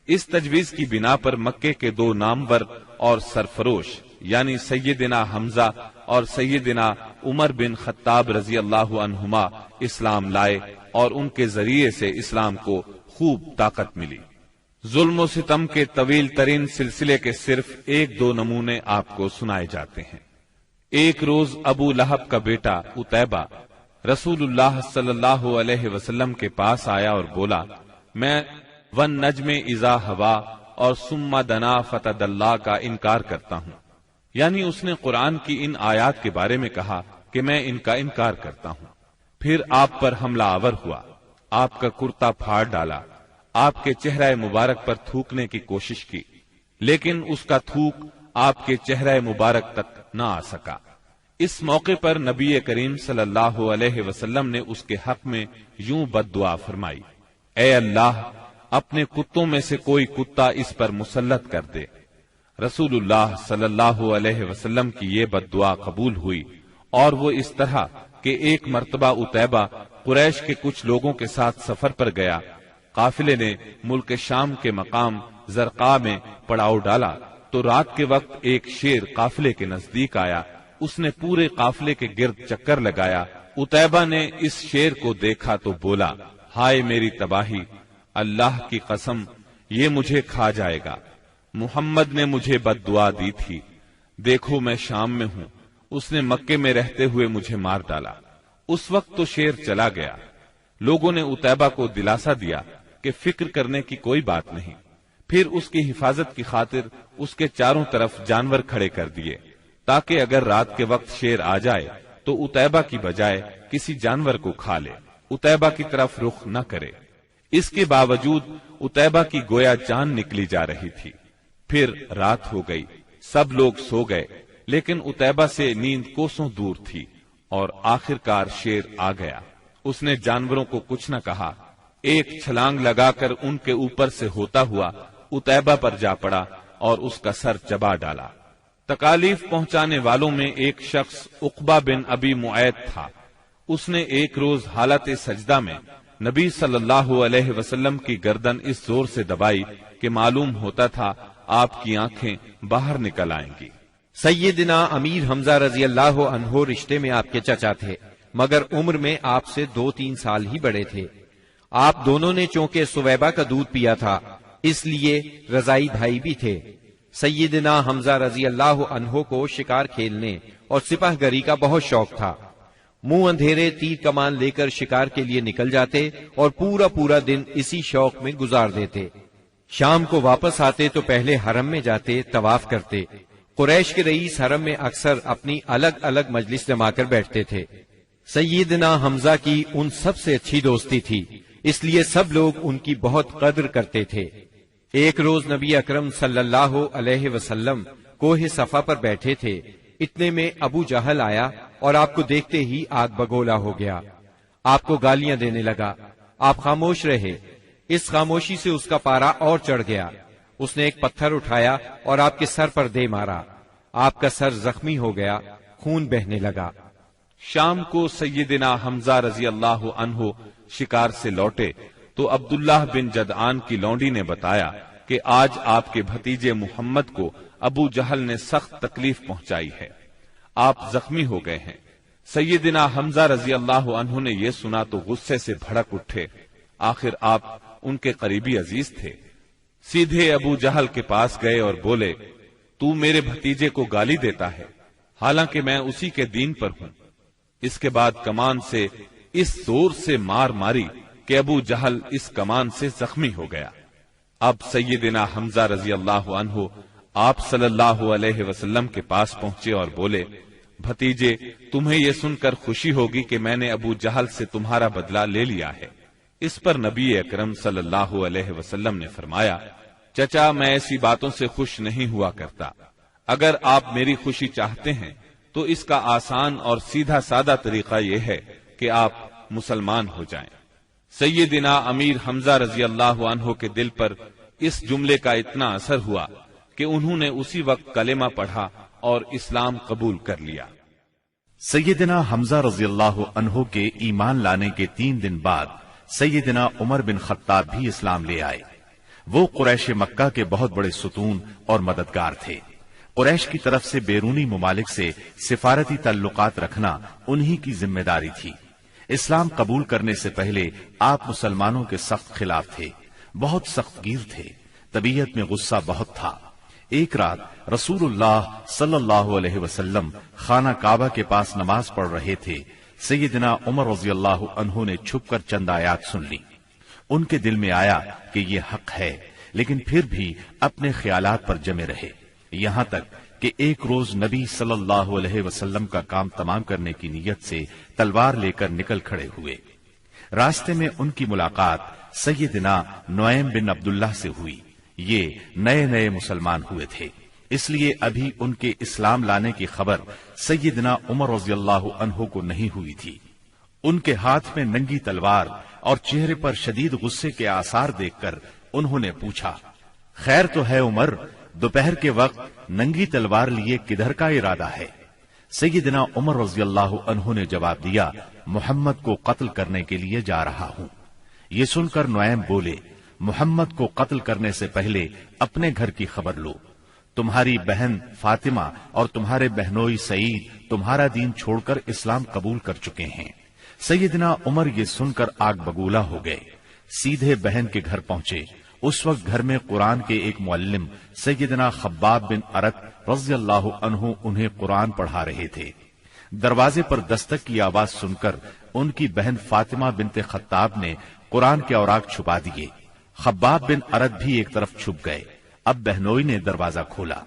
[SPEAKER 3] اس تجویز کی بنا پر مکے کے دو نامور اور سرفروش یعنی سیدنا حمزہ اور سیدنا عمر بن خطاب رضی اللہ عنہما اسلام لائے اور ان کے ذریعے سے اسلام کو خوب طاقت ملی۔ ظلم و ستم کے طویل ترین سلسلے کے صرف ایک دو نمونے آپ کو سنائے جاتے ہیں۔ ایک روز ابو لہب کا بیٹا عتیبہ رسول اللہ صلی اللہ علیہ وسلم کے پاس آیا اور بولا، میں والنجم اذا ہوا اور ثم دنا فتدلی کا انکار کرتا ہوں، یعنی اس نے قرآن کی ان آیات کے بارے میں کہا کہ میں ان کا انکار کرتا ہوں۔ پھر آپ پر حملہ آور ہوا، آپ کا کرتا پھاڑ ڈالا، آپ کے چہرہ مبارک پر تھوکنے کی کوشش کی، لیکن اس کا تھوک آپ کے چہرہ مبارک تک نہ آ سکا۔ اس موقع پر نبی کریم صلی اللہ علیہ وسلم نے اس کے حق میں یوں بد دعا فرمائی: اے اللہ، اپنے کتوں میں سے کوئی کتا اس پر مسلط کر دے۔ رسول اللہ صلی اللہ علیہ وسلم کی یہ بد دعا قبول ہوئی، اور وہ اس طرح کہ ایک مرتبہ عتیبہ قریش کے کچھ لوگوں کے ساتھ سفر پر گیا۔ قافلے نے ملک شام کے مقام زرقاء میں پڑاؤ ڈالا تو رات کے وقت ایک شیر قافلے کے نزدیک آیا۔ اس نے پورے قافلے کے گرد چکر لگایا۔ عتیبہ نے اس شیر کو دیکھا تو بولا: ہائے میری تباہی، اللہ کی قسم یہ مجھے کھا جائے گا۔ محمد نے مجھے بد دعا دی تھی، دیکھو میں شام میں ہوں، اس نے مکے میں رہتے ہوئے مجھے مار ڈالا۔ اس وقت تو شیر چلا گیا۔ لوگوں نے عتیبہ کو دلاسا دیا کہ فکر کرنے کی کوئی بات نہیں۔ پھر اس کی حفاظت کی خاطر اس کے چاروں طرف جانور کھڑے کر دیے، تاکہ اگر رات کے وقت شیر آ جائے تو عتیبہ کی بجائے کسی جانور کو کھا لے، عتیبہ کی طرف رخ نہ کرے۔ اس کے باوجود عتیبہ کی گویا جان نکلی جا رہی تھی۔ پھر رات ہو گئی، سب لوگ سو گئے، لیکن عتیبہ سے نیند کوسوں دور تھی، اور آخرکار شیر آ گیا۔ اس نے جانوروں کو کچھ نہ کہا، ایک چھلانگ لگا کر ان کے اوپر سے ہوتا ہوا عتیبہ پر جا پڑا اور اس کا سر چبا ڈالا۔ تکالیف پہنچانے والوں میں ایک شخص عقبہ بن ابی معیط تھا۔ اس نے ایک روز حالت سجدہ میں نبی صلی اللہ علیہ وسلم کی گردن اس زور سے دبائی کہ معلوم ہوتا تھا آپ کی آنکھیں باہر نکل آئیں گی۔
[SPEAKER 1] سیدنا امیر حمزہ رضی اللہ عنہ رشتے میں آپ کے چچا تھے، مگر عمر میں آپ سے 2-3 سال ہی بڑے تھے۔ آپ دونوں نے چونکہ سویبہ کا دودھ پیا تھا، اس لیے رضائی بھائی بھی تھے۔ سیدنا حمزہ رضی اللہ عنہ کو شکار کھیلنے اور سپاہ گری کا بہت شوق تھا۔ منہ اندھیرے تیر کمان لے کر شکار کے لیے نکل جاتے اور پورا دن اسی شوق میں گزار دیتے۔ شام کو واپس آتے تو پہلے حرم میں جاتے، طواف کرتے۔ قریش کے رئیس حرم میں اکثر اپنی الگ الگ مجلس جما کر بیٹھتے تھے۔ سیدنا حمزہ کی ان سب سے اچھی دوستی تھی، اس لیے سب لوگ ان کی بہت قدر کرتے تھے۔ ایک روز نبی اکرم صلی اللہ علیہ وسلم کوہ صفا پر بیٹھے تھے، اتنے میں ابو جہل آیا اور آپ کو دیکھتے ہی آگ بگولا ہو گیا۔ آپ کو گالیاں دینے لگا، آپ خاموش رہے۔ اس خاموشی سے اس کا پارا اور چڑھ گیا۔ اس نے ایک پتھر اٹھایا اور آپ کے سر پر دے مارا۔ آپ کا سر زخمی ہو گیا، خون بہنے لگا۔
[SPEAKER 3] شام کو سیدنا حمزہ رضی اللہ عنہ شکار سے لوٹے تو عبداللہ بن جدعان کی لونڈی نے بتایا کہ آج آپ کے بھتیجے محمد کو ابو جہل نے سخت تکلیف پہنچائی ہے، آپ زخمی ہو گئے ہیں۔ سیدنا حمزہ رضی اللہ عنہ نے یہ سنا تو غصے سے بھڑک اٹھے۔ آخر آپ ان کے قریبی عزیز تھے۔ سیدھے ابو جہل کے پاس گئے اور بولے: تو میرے بھتیجے کو گالی دیتا ہے، حالانکہ میں اسی کے دین پر ہوں۔ اس کے بعد کمان سے اس زور سے مار ماری کہ ابو جہل اس کمان سے زخمی ہو گیا۔ اب سیدنا حمزہ رضی اللہ عنہ آپ صلی اللہ علیہ وسلم کے پاس پہنچے اور بولے: بھتیجے، تمہیں یہ سن کر خوشی ہوگی کہ میں نے ابو جہل سے تمہارا بدلہ لے لیا ہے۔ اس پر نبی اکرم صلی اللہ علیہ وسلم نے فرمایا: چچا، میں ایسی باتوں سے خوش نہیں ہوا کرتا۔ اگر آپ میری خوشی چاہتے ہیں تو اس کا آسان اور سیدھا سادہ طریقہ یہ ہے کہ آپ مسلمان ہو جائیں۔ سیدنا امیر حمزہ رضی اللہ عنہ کے دل پر اس جملے کا اتنا اثر ہوا کہ انہوں نے اسی وقت کلمہ پڑھا اور اسلام قبول کر لیا۔
[SPEAKER 2] سیدنا حمزہ رضی اللہ عنہ کے ایمان لانے کے 3 دن بعد سیدنا عمر بن خطاب بھی اسلام لے آئے۔ وہ قریش مکہ کے بہت بڑے ستون اور مددگار تھے۔ قریش کی طرف سے بیرونی ممالک سے سفارتی تعلقات رکھنا انہی کی ذمہ داری تھی۔ اسلام قبول کرنے سے پہلے آپ مسلمانوں کے سخت خلاف تھے، بہت سخت گیر تھے، طبیعت میں غصہ بہت تھا۔ ایک رات رسول اللہ صلی اللہ علیہ وسلم خانہ کعبہ کے پاس نماز پڑھ رہے تھے۔ سیدنا عمر رضی اللہ عنہ نے چھپ کر چند آیات سن لی۔ ان کے دل میں آیا کہ یہ حق ہے، لیکن پھر بھی اپنے خیالات پر جمے رہے، یہاں تک کہ ایک روز نبی صلی اللہ علیہ وسلم کا کام تمام کرنے کی نیت سے تلوار لے کر نکل کھڑے ہوئے۔ راستے میں ان کی ملاقات سیدنا نعیم بن عبداللہ سے ہوئی۔ یہ نئے نئے مسلمان ہوئے تھے، اس لیے ابھی ان کے اسلام لانے کی خبر سیدنا عمر رضی اللہ عنہ کو نہیں ہوئی تھی۔ ان کے ہاتھ میں ننگی تلوار اور چہرے پر شدید غصے کے آثار دیکھ کر انہوں نے پوچھا، خیر تو ہے عمر، دوپہر کے وقت ننگی تلوار لیے کدھر کا ارادہ ہے؟ سیدنا عمر رضی اللہ عنہ نے جواب دیا، محمد کو قتل کرنے کے لیے جا رہا ہوں۔ یہ سن کر نعیم بولے، محمد کو قتل کرنے سے پہلے اپنے گھر کی خبر لو۔ تمہاری بہن فاطمہ اور تمہارے بہنوئی سعید تمہارا دین چھوڑ کر اسلام قبول کر چکے ہیں۔ سیدنا عمر یہ سن کر آگ بگولا ہو گئے، سیدھے بہن کے گھر پہنچے۔ اس وقت گھر میں قرآن کے ایک معلم سیدنا خباب بن ارت رضی اللہ عنہ انہیں قرآن پڑھا رہے تھے۔ دروازے پر دستک کی آواز سن کر ان کی بہن فاطمہ بنت خطاب نے قرآن کے اوراق چھپا دیے۔ خباب بن ارت بھی ایک طرف چھپ گئے۔ اب بہنوئی نے دروازہ کھولا۔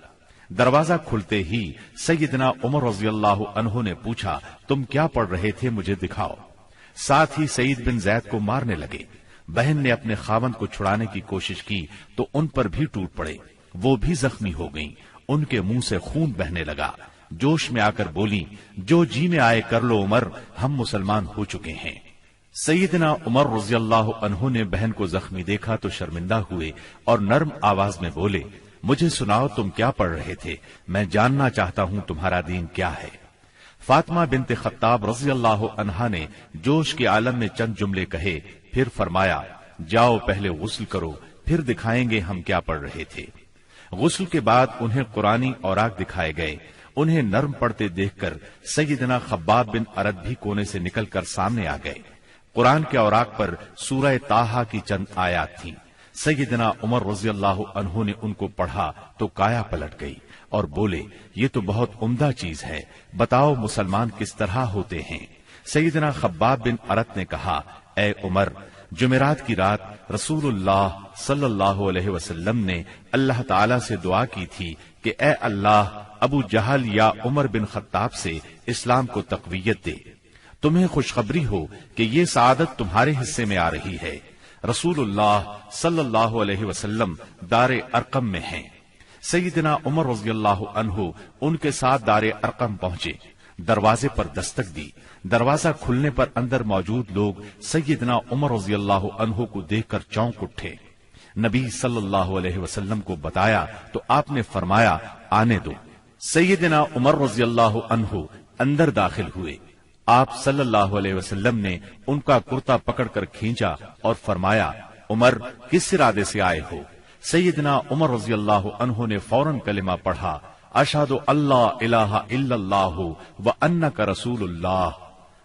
[SPEAKER 2] دروازہ کھلتے ہی سیدنا عمر رضی اللہ عنہ نے پوچھا، تم کیا پڑھ رہے تھے، مجھے دکھاؤ۔ ساتھ ہی سعید بن زید کو مارنے لگے۔ بہن نے اپنے خاوند کو چھڑانے کی کوشش کی تو ان پر بھی ٹوٹ پڑے، وہ بھی زخمی ہو گئیں، ان کے منہ سے خون بہنے لگا۔ جوش میں آ کر بولی، جو جی میں آئے کر لو عمر، ہم مسلمان ہو چکے ہیں۔ سیدنا عمر رضی اللہ عنہ نے بہن کو زخمی دیکھا تو شرمندہ ہوئے اور نرم آواز میں بولے، مجھے سناؤ تم کیا پڑھ رہے تھے، میں جاننا چاہتا ہوں تمہارا دین کیا ہے۔ فاطمہ بنت خطاب رضی اللہ عنہا نے جوش کے عالم میں چند جملے کہے، پھر فرمایا، جاؤ پہلے غسل کرو، پھر دکھائیں گے ہم کیا پڑھ رہے تھے۔ غسل کے بعد انہیں قرآنی اوراق دکھائے گئے۔ انہیں نرم پڑھتے دیکھ کر سیدنا خباب بن ارت بھی کونے سے نکل کر سامنے آ گئے۔ قرآن کے اوراق پر سورہ طٰہٰ کی چند آیات تھیں۔ سیدنا عمر رضی اللہ عنہ نے ان کو پڑھا تو کایا پلٹ گئی اور بولے، یہ تو بہت عمدہ چیز ہے، بتاؤ مسلمان کس طرح ہوتے ہیں۔ سیدنا خباب بن ارت نے کہا، اے عمر، جمعرات کی رات رسول اللہ صلی اللہ علیہ وسلم نے اللہ تعالی سے دعا کی تھی کہ اے اللہ، ابو جہل یا عمر بن خطاب سے اسلام کو تقویت دے۔ تمہیں خوشخبری ہو کہ یہ سعادت تمہارے حصے میں آ رہی ہے۔ رسول اللہ صلی اللہ علیہ وسلم دار ارقم میں ہیں۔ سیدنا عمر رضی اللہ عنہ ان کے ساتھ دار ارقم پہنچے، دروازے پر دستک دی۔ دروازہ کھلنے پر اندر موجود لوگ سیدنا عمر رضی اللہ عنہ کو دیکھ کر چونک اٹھے۔ نبی صلی اللہ علیہ وسلم کو بتایا تو آپ نے فرمایا، آنے دو۔ سیدنا عمر رضی اللہ عنہ اندر داخل ہوئے۔ آپ صلی اللہ علیہ وسلم نے ان کا کرتا پکڑ کر کھینچا اور فرمایا، عمر، کس ارادے سے آئے ہو؟ سیدنا عمر رضی اللہ عنہ نے فوراً کلمہ پڑھا، اشہد اللہ الہ الا اللہ وانک رسول اللہ،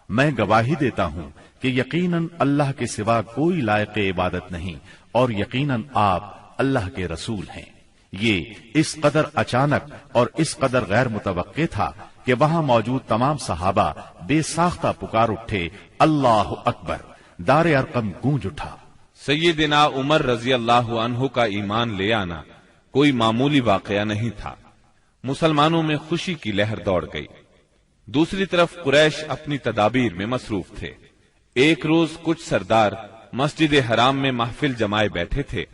[SPEAKER 2] میں گواہی دیتا ہوں کہ یقیناً اللہ کے سوا کوئی لائق عبادت نہیں اور یقیناً آپ اللہ کے رسول ہیں۔ یہ اس قدر اچانک اور اس قدر غیر متوقع تھا کہ وہاں موجود تمام صحابہ بے ساختہ پکار اٹھے، اللہ اکبر۔ دار ارقم گونج اٹھا۔
[SPEAKER 3] سیدنا عمر رضی اللہ عنہ کا ایمان لے آنا کوئی معمولی واقعہ نہیں تھا۔ مسلمانوں میں خوشی کی لہر دوڑ گئی۔ دوسری طرف قریش اپنی تدابیر میں مصروف تھے۔ ایک روز کچھ سردار مسجد حرام میں محفل جمائے بیٹھے تھے،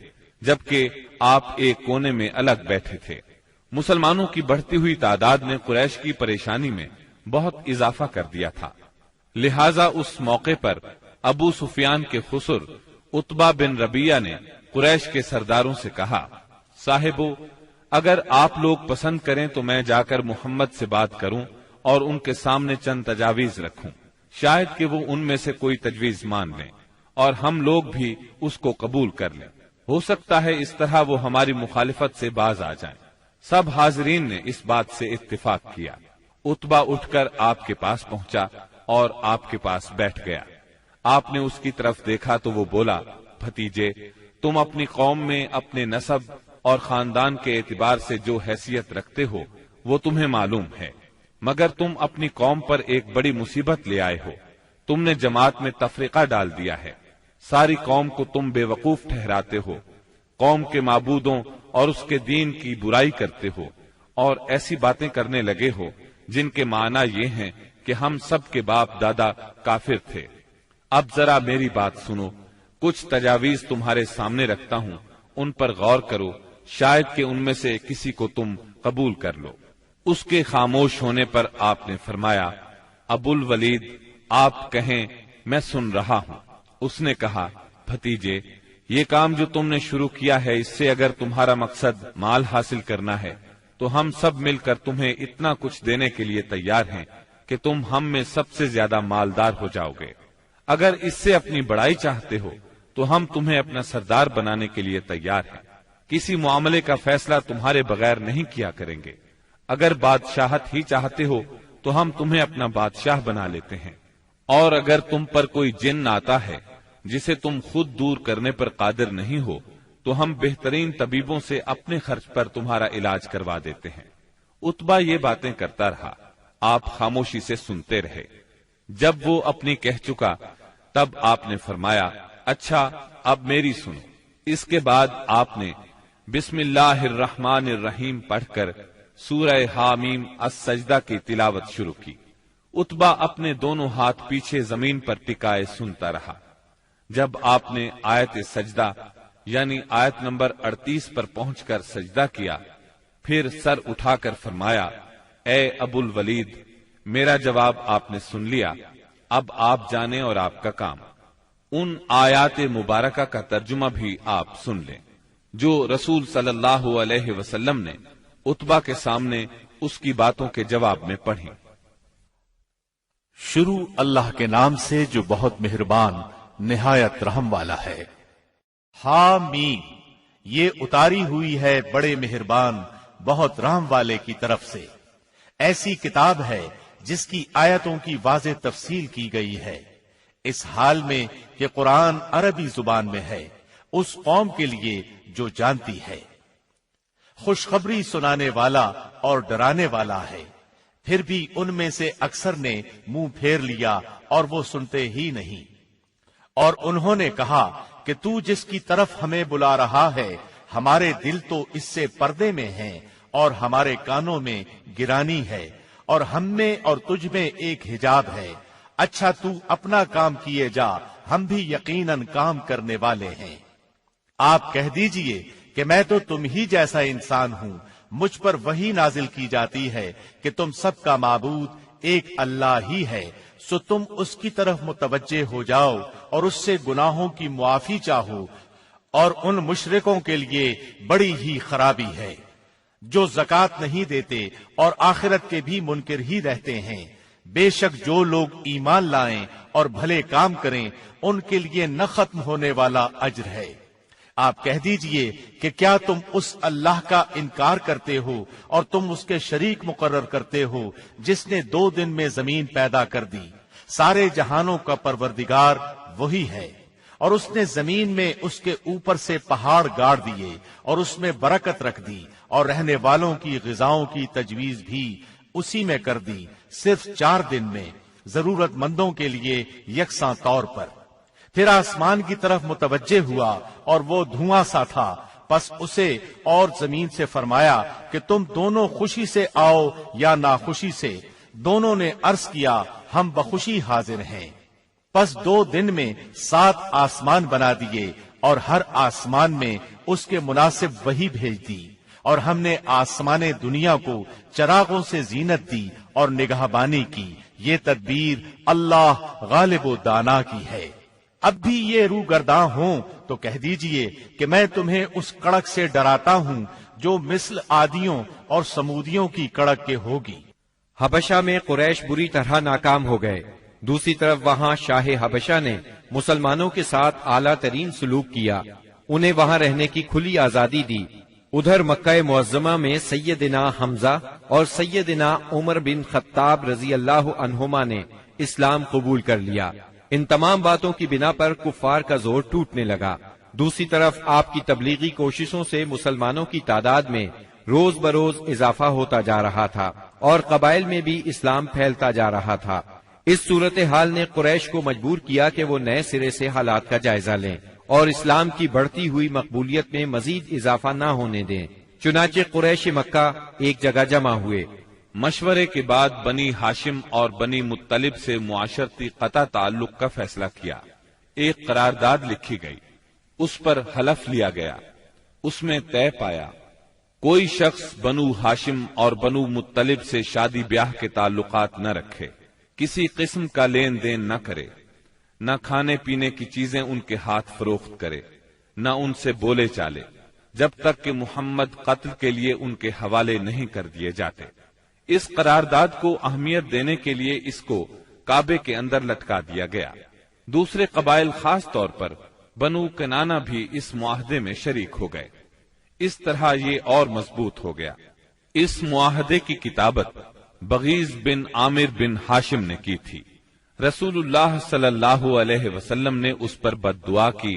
[SPEAKER 3] جبکہ آپ ایک کونے میں الگ بیٹھے تھے۔ مسلمانوں کی بڑھتی ہوئی تعداد نے قریش کی پریشانی میں بہت اضافہ کر دیا تھا، لہذا اس موقع پر ابو سفیان کے خسر عتبہ بن ربیعہ نے قریش کے سرداروں سے کہا، صاحبو، اگر آپ لوگ پسند کریں تو میں جا کر محمد سے بات کروں اور ان کے سامنے چند تجاویز رکھوں، شاید کہ وہ ان میں سے کوئی تجویز مان لیں اور ہم لوگ بھی اس کو قبول کر لیں۔ ہو سکتا ہے اس طرح وہ ہماری مخالفت سے باز آ جائیں۔ سب حاضرین نے اس بات سے اتفاق کیا۔ عتبہ اٹھ کر آپ کے پاس پہنچا اور آپ کے پاس بیٹھ گیا۔ آپ نے اس کی طرف دیکھا تو وہ بولا، بھتیجے، تم اپنی قوم میں اپنے نسب اور خاندان کے اعتبار سے جو حیثیت رکھتے ہو وہ تمہیں معلوم ہے، مگر تم اپنی قوم پر ایک بڑی مصیبت لے آئے ہو۔ تم نے جماعت میں تفرقہ ڈال دیا ہے، ساری قوم کو تم بے وقوف ٹھہراتے ہو، قوم کے معبودوں اور اس کے دین کی برائی کرتے ہو اور ایسی باتیں کرنے لگے ہو جن کے معنی یہ ہیں کہ ہم سب کے باپ دادا کافر تھے۔ اب ذرا میری بات سنو، کچھ تجاویز تمہارے سامنے رکھتا ہوں، ان پر غور کرو، شاید کہ ان میں سے کسی کو تم قبول کر لو۔ اس کے خاموش ہونے پر آپ نے فرمایا، ابو الولید آپ کہیں، میں سن رہا ہوں۔ اس نے کہا، بھتیجے، یہ کام جو تم نے شروع کیا ہے، اس سے اگر تمہارا مقصد مال حاصل کرنا ہے تو ہم سب مل کر تمہیں اتنا کچھ دینے کے لیے تیار ہیں کہ تم ہم میں سب سے زیادہ مالدار ہو جاؤ گے۔ اگر اس سے اپنی بڑائی چاہتے ہو تو ہم تمہیں اپنا سردار بنانے کے لیے تیار ہیں۔ کسی معاملے کا فیصلہ تمہارے بغیر نہیں کیا کریں گے۔ اگر بادشاہت ہی چاہتے ہو تو ہم تمہیں اپنا بادشاہ بنا لیتے ہیں، اور اگر تم پر کوئی جن آتا ہے جسے تم خود دور کرنے پر قادر نہیں ہو تو ہم بہترین طبیبوں سے اپنے خرچ پر تمہارا علاج کروا دیتے ہیں۔ عتبہ یہ باتیں کرتا رہا، آپ خاموشی سے سنتے رہے۔ جب وہ اپنی کہہ چکا تب آپ نے فرمایا، اچھا اب میری سنو۔ اس کے بعد آپ نے بسم اللہ الرحمن الرحیم پڑھ کر سورہ حامیم السجدہ کی تلاوت شروع کی۔ عتبہ اپنے دونوں ہاتھ پیچھے زمین پر ٹکائے سنتا رہا۔ جب آپ نے آیت سجدہ یعنی آیت نمبر 38 پر پہنچ کر سجدہ کیا، پھر سر اٹھا کر فرمایا، اے ابو الولید، میرا جواب آپ نے سن لیا، اب آپ جانیں اور آپ کا کام۔ ان آیات مبارکہ کا ترجمہ بھی آپ سن لیں جو رسول صلی اللہ علیہ وسلم نے عتبہ کے سامنے اس کی باتوں کے جواب میں پڑھی۔
[SPEAKER 2] شروع اللہ کے نام سے جو بہت مہربان نہایت رحم والا ہے۔ حامیم، یہ اتاری ہوئی ہے بڑے مہربان بہت رحم والے کی طرف سے۔ ایسی کتاب ہے جس کی آیتوں کی واضح تفصیل کی گئی ہے، اس حال میں کہ قرآن عربی زبان میں ہے، اس قوم کے لیے جو جانتی ہے۔ خوشخبری سنانے والا اور ڈرانے والا ہے، پھر بھی ان میں سے اکثر نے منہ پھیر لیا اور وہ سنتے ہی نہیں۔ اور انہوں نے کہا کہ تو جس کی طرف ہمیں بلا رہا ہے، ہمارے دل تو اس سے پردے میں ہیں اور ہمارے کانوں میں گرانی ہے، اور ہم میں اور تجھ میں ایک حجاب ہے۔ اچھا تو اپنا کام کیے جا، ہم بھی یقیناً کام کرنے والے ہیں۔ آپ کہہ دیجئے کہ میں تو تم ہی جیسا انسان ہوں، مجھ پر وحی نازل کی جاتی ہے کہ تم سب کا معبود ایک اللہ ہی ہے، سو تم اس کی طرف متوجہ ہو جاؤ اور اس سے گناہوں کی معافی چاہو، اور ان مشرکوں کے لیے بڑی ہی خرابی ہے جو زکوٰۃ نہیں دیتے اور آخرت کے بھی منکر ہی رہتے ہیں۔ بے شک جو لوگ ایمان لائیں اور بھلے کام کریں ان کے لیے نہ ختم ہونے والا اجر ہے۔ آپ کہہ دیجئے کہ کیا تم اس اللہ کا انکار کرتے ہو اور تم اس کے شریک مقرر کرتے ہو جس نے 2 دن میں زمین پیدا کر دی۔ سارے جہانوں کا پروردگار وہی ہے، اور اس نے زمین میں اس کے اوپر سے پہاڑ گاڑ دیے اور اس میں برکت رکھ دی، اور رہنے والوں کی غذاؤں کی تجویز بھی اسی میں کر دی، صرف 4 دن میں، ضرورت مندوں کے لیے یکساں طور پر۔ پھر آسمان کی طرف متوجہ ہوا اور وہ دھواں سا تھا، پس اسے اور زمین سے فرمایا کہ تم دونوں خوشی سے آؤ یا ناخوشی سے۔ دونوں نے عرض کیا ہم بخوشی حاضر ہیں۔ پس 2 دن میں 7 آسمان بنا دیے اور ہر آسمان میں اس کے مناسب وحی بھیج دی، اور ہم نے آسمان دنیا کو چراغوں سے زینت دی اور نگہبانی کی۔ یہ تدبیر اللہ غالب و دانا کی ہے۔ اب بھی یہ روگرداں ہوں تو کہہ دیجئے کہ میں تمہیں اس کڑک سے ڈراتا ہوں جو مثل عادیوں اور سمودیوں کی کڑک کے ہوگی۔
[SPEAKER 1] حبشہ میں قریش بری طرح ناکام ہو گئے۔ دوسری طرف وہاں شاہ حبشہ نے مسلمانوں کے ساتھ اعلیٰ ترین سلوک کیا، انہیں وہاں رہنے کی کھلی آزادی دی۔ ادھر مکہ معظمہ میں سیدنا حمزہ اور سیدنا عمر بن خطاب رضی اللہ عنہما نے اسلام قبول کر لیا۔ ان تمام باتوں کی بنا پر کفار کا زور ٹوٹنے لگا۔ دوسری طرف آپ کی تبلیغی کوششوں سے مسلمانوں کی تعداد میں روز بروز اضافہ ہوتا جا رہا تھا اور قبائل میں بھی اسلام پھیلتا جا رہا تھا۔ اس صورتحال نے قریش کو مجبور کیا کہ وہ نئے سرے سے حالات کا جائزہ لیں اور اسلام کی بڑھتی ہوئی مقبولیت میں مزید اضافہ نہ ہونے دیں۔ چنانچہ قریش مکہ ایک جگہ جمع ہوئے۔
[SPEAKER 3] مشورے کے بعد بنی ہاشم اور بنی مطلب سے معاشرتی قطع تعلق کا فیصلہ کیا۔ ایک قرارداد لکھی گئی، اس پر حلف لیا گیا، اس میں طے پایا کوئی شخص بنو ہاشم اور بنو مطلب سے شادی بیاہ کے تعلقات نہ رکھے، کسی قسم کا لین دین نہ کرے، نہ کھانے پینے کی چیزیں ان کے ہاتھ فروخت کرے، نہ ان سے بولے چالے، جب تک کہ محمد قتل کے لیے ان کے حوالے نہیں کر دیے جاتے۔ اس قرارداد کو اہمیت دینے کے لیے اس کو کعبے کے اندر لٹکا دیا گیا۔ دوسرے قبائل خاص طور پر بنو کنانہ بھی اس معاہدے میں شریک ہو گئے۔ اس طرح یہ اور مضبوط ہو گیا۔ اس معاہدے کی کتابت بغیض بن عامر بن ہاشم نے کی تھی۔ رسول اللہ صلی اللہ علیہ وسلم نے اس پر بد دعا کی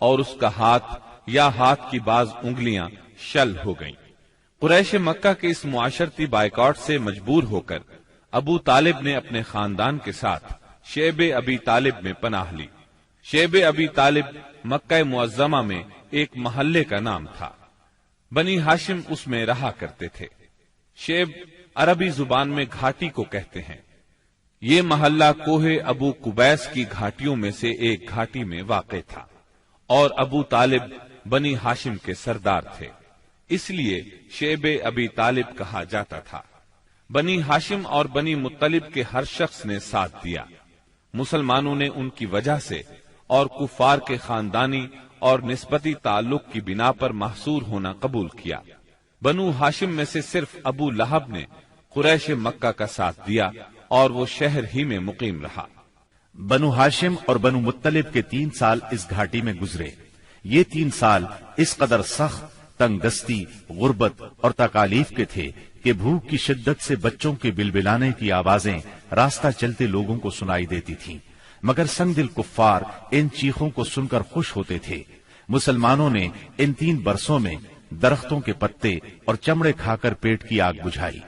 [SPEAKER 3] اور اس کا ہاتھ یا ہاتھ کی بعض انگلیاں شل ہو گئیں۔ قریش مکہ کے اس معاشرتی بائیکاٹ سے مجبور ہو کر ابو طالب نے اپنے خاندان کے ساتھ شیب ابی طالب میں پناہ لی۔ شیب ابی طالب مکہ معظمہ میں ایک محلے کا نام تھا۔ بنی ہاشم اس میں رہا کرتے تھے۔ شیب عربی زبان میں گھاٹی کو کہتے ہیں۔ یہ محلہ کوہ ابو قبیس کی گھاٹیوں میں سے ایک گھاٹی میں واقع تھا اور ابو طالب بنی ہاشم کے سردار تھے، اس لیے شیب ابی طالب کہا جاتا تھا۔ بنی ہاشم اور بنی مطلب کے ہر شخص نے ساتھ دیا۔ مسلمانوں نے ان کی وجہ سے اور کفار کے خاندانی اور نسبتی تعلق کی بنا پر محصور ہونا قبول کیا۔ بنو ہاشم میں سے صرف ابو لہب نے قریش مکہ کا ساتھ دیا اور وہ شہر ہی میں مقیم رہا۔
[SPEAKER 2] بنو ہاشم اور بنو مطلب کے 3 سال اس گھاٹی میں گزرے۔ یہ 3 سال اس قدر سخت، تنگ دستی، غربت اور تکالیف کے تھے کہ بھوک کی شدت سے بچوں کے بلبلانے کی آوازیں راستہ چلتے لوگوں کو سنائی دیتی تھیں، مگر سنگ دل کفار ان چیخوں کو سن کر خوش ہوتے تھے۔ مسلمانوں نے ان 3 برسوں میں درختوں کے پتے اور چمڑے کھا کر پیٹ کی آگ بجھائی۔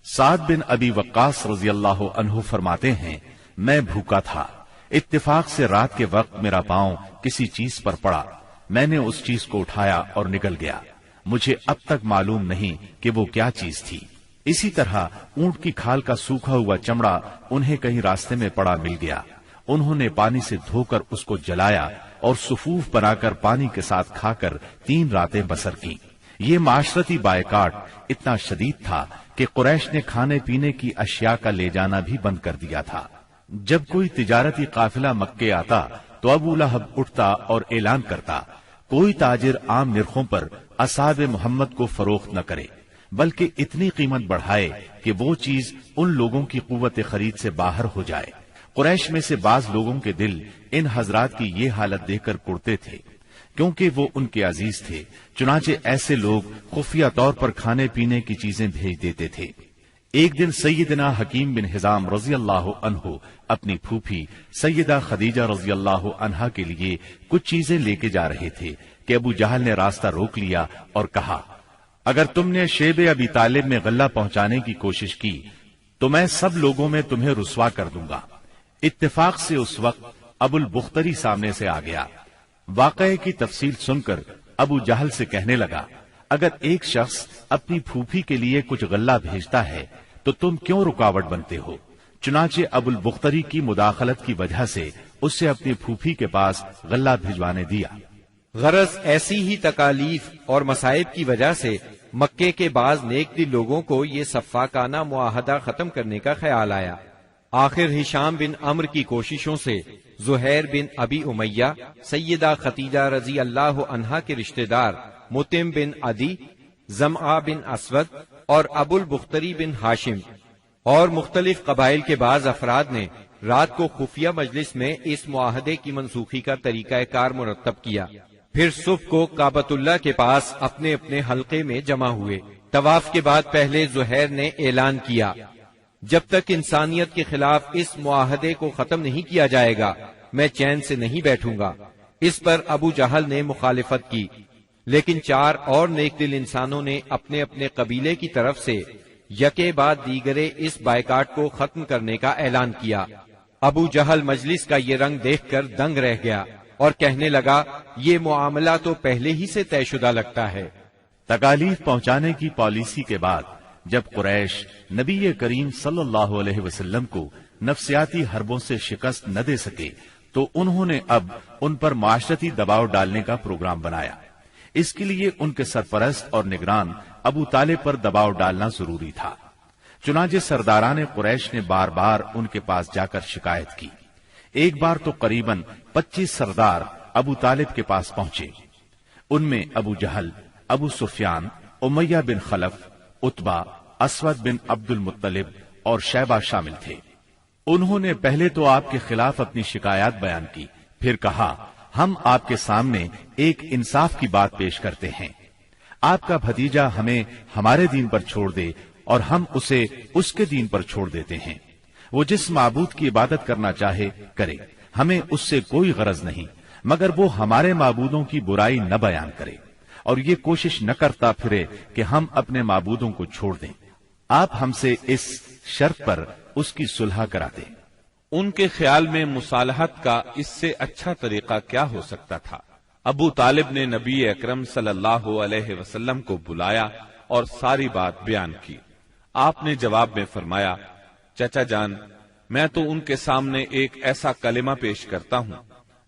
[SPEAKER 2] سعد بن ابی وقاص رضی اللہ عنہ فرماتے ہیں، میں بھوکا تھا، اتفاق سے رات کے وقت میرا پاؤں کسی چیز پر پڑا، میں نے اس چیز کو اٹھایا اور نگل گیا، مجھے اب تک معلوم نہیں کہ وہ کیا چیز تھی۔ اسی طرح اونٹ کی کھال کا سوکھا ہوا چمڑا انہیں کہیں راستے میں پڑا مل گیا، انہوں نے پانی سے دھو کر اس کو جلایا اور صفوف بنا کر پانی کے ساتھ کھا کر 3 راتیں بسر کی۔ یہ معاشرتی بائیکاٹ اتنا شدید تھا کہ قریش نے کھانے پینے کی اشیاء کا لے جانا بھی بند کر دیا تھا۔ جب کوئی تجارتی قافلہ مکے آتا تو ابو لہب اٹھتا اور اعلان کرتا، کوئی تاجر عام نرخوں پر اصحاب محمد کو فروخت نہ کرے، بلکہ اتنی قیمت بڑھائے کہ وہ چیز ان لوگوں کی قوت خرید سے باہر ہو جائے۔ قریش میں سے بعض لوگوں کے دل ان حضرات کی یہ حالت دیکھ کر کڑتے تھے، کیونکہ وہ ان کے عزیز تھے، چنانچہ ایسے لوگ خفیہ طور پر کھانے پینے کی چیزیں بھیج دیتے تھے۔ ایک دن سیدنا حکیم بن حزام رضی اللہ عنہ اپنی پھوپھی سیدہ خدیجہ رضی اللہ عنہا کے لیے کچھ چیزیں لے کے جا رہے تھے کہ ابو جہل نے راستہ روک لیا اور کہا، اگر تم نے شیب ابی طالب میں غلہ پہنچانے کی کوشش کی تو میں سب لوگوں میں تمہیں رسوا کر دوں گا۔ اتفاق سے اس وقت ابو البختری سامنے سے آ گیا۔ واقعے کی تفصیل سن کر ابو جہل سے کہنے لگا، اگر ایک شخص اپنی پھوپھی کے لیے کچھ غلہ بھیجتا ہے تو تم کیوں رکاوٹ بنتے ہو؟ چنانچہ ابو البختری کی مداخلت کی وجہ سے اس سے اپنی پھوپھی کے پاس غلہ بھجوانے دیا۔
[SPEAKER 1] غرض ایسی ہی تکالیف اور مصائب کی وجہ سے مکے کے بعض نیک دل لوگوں کو یہ سفاکانہ معاہدہ ختم کرنے کا خیال آیا۔ آخر ہشام بن عمرو کی کوششوں سے زہیر بن ابی امیہ، سیدہ خدیجہ رضی اللہ عنہا کے رشتہ دار متم بن عدی، زمعہ بن اسود اور ابو البختری بن ہاشم اور مختلف قبائل کے بعض افراد نے رات کو خفیہ مجلس میں اس معاہدے کی منسوخی کا طریقہ کار مرتب کیا۔ پھر صبح کو کعبۃ اللہ کے پاس اپنے اپنے حلقے میں جمع ہوئے۔ طواف کے بعد پہلے زہیر نے اعلان کیا، جب تک انسانیت کے خلاف اس معاہدے کو ختم نہیں کیا جائے گا میں چین سے نہیں بیٹھوں گا۔ اس پر ابو جہل نے مخالفت کی، لیکن 4 اور نیک دل انسانوں نے اپنے اپنے قبیلے کی طرف سے یکے بعد دیگرے اس بائیکاٹ کو ختم کرنے کا اعلان کیا۔ ابو جہل مجلس کا یہ رنگ دیکھ کر دنگ رہ گیا اور کہنے لگا، یہ معاملہ تو پہلے ہی سے طے شدہ لگتا ہے۔
[SPEAKER 2] تکالیف پہنچانے کی پالیسی کے بعد جب قریش نبی کریم صلی اللہ علیہ وسلم کو نفسیاتی حربوں سے شکست نہ دے سکے تو انہوں نے اب ان پر معاشرتی دباؤ ڈالنے کا پروگرام بنایا۔ اس کے لیے ان کے سرپرست اور نگران ابو طالب پر دباؤ ڈالنا ضروری تھا۔ چنانچہ سرداران قریش نے بار بار ان کے پاس جا کر شکایت کی۔ ایک بار تو قریباً 25 سردار ابو طالب کے پاس پہنچے۔ ان میں ابو جہل، ابو سفیان، امیہ بن خلف، عتبہ، اسود بن عبد المطلب اور شیبہ شامل تھے۔ انہوں نے پہلے تو آپ کے خلاف اپنی شکایات بیان کی، پھر کہا ہم آپ کے سامنے ایک انصاف کی بات پیش کرتے ہیں۔ آپ کا بھتیجا ہمیں ہمارے دین پر چھوڑ دے اور ہم اسے اس کے دین پر چھوڑ دیتے ہیں۔ وہ جس معبود کی عبادت کرنا چاہے کرے، ہمیں اس سے کوئی غرض نہیں، مگر وہ ہمارے معبودوں کی برائی نہ بیان کرے اور یہ کوشش نہ کرتا پھرے کہ ہم اپنے معبودوں کو چھوڑ دیں۔ آپ ہم سے اس شرط پر اس کی صلح کرا دیں۔
[SPEAKER 3] ان کے خیال میں مصالحت کا اس سے اچھا طریقہ کیا ہو سکتا تھا؟ ابو طالب نے نبی اکرم صلی اللہ علیہ وسلم کو بلایا اور ساری بات بیان کی۔ آپ نے جواب میں فرمایا، چچا جان، میں تو ان کے سامنے ایک ایسا کلمہ پیش کرتا ہوں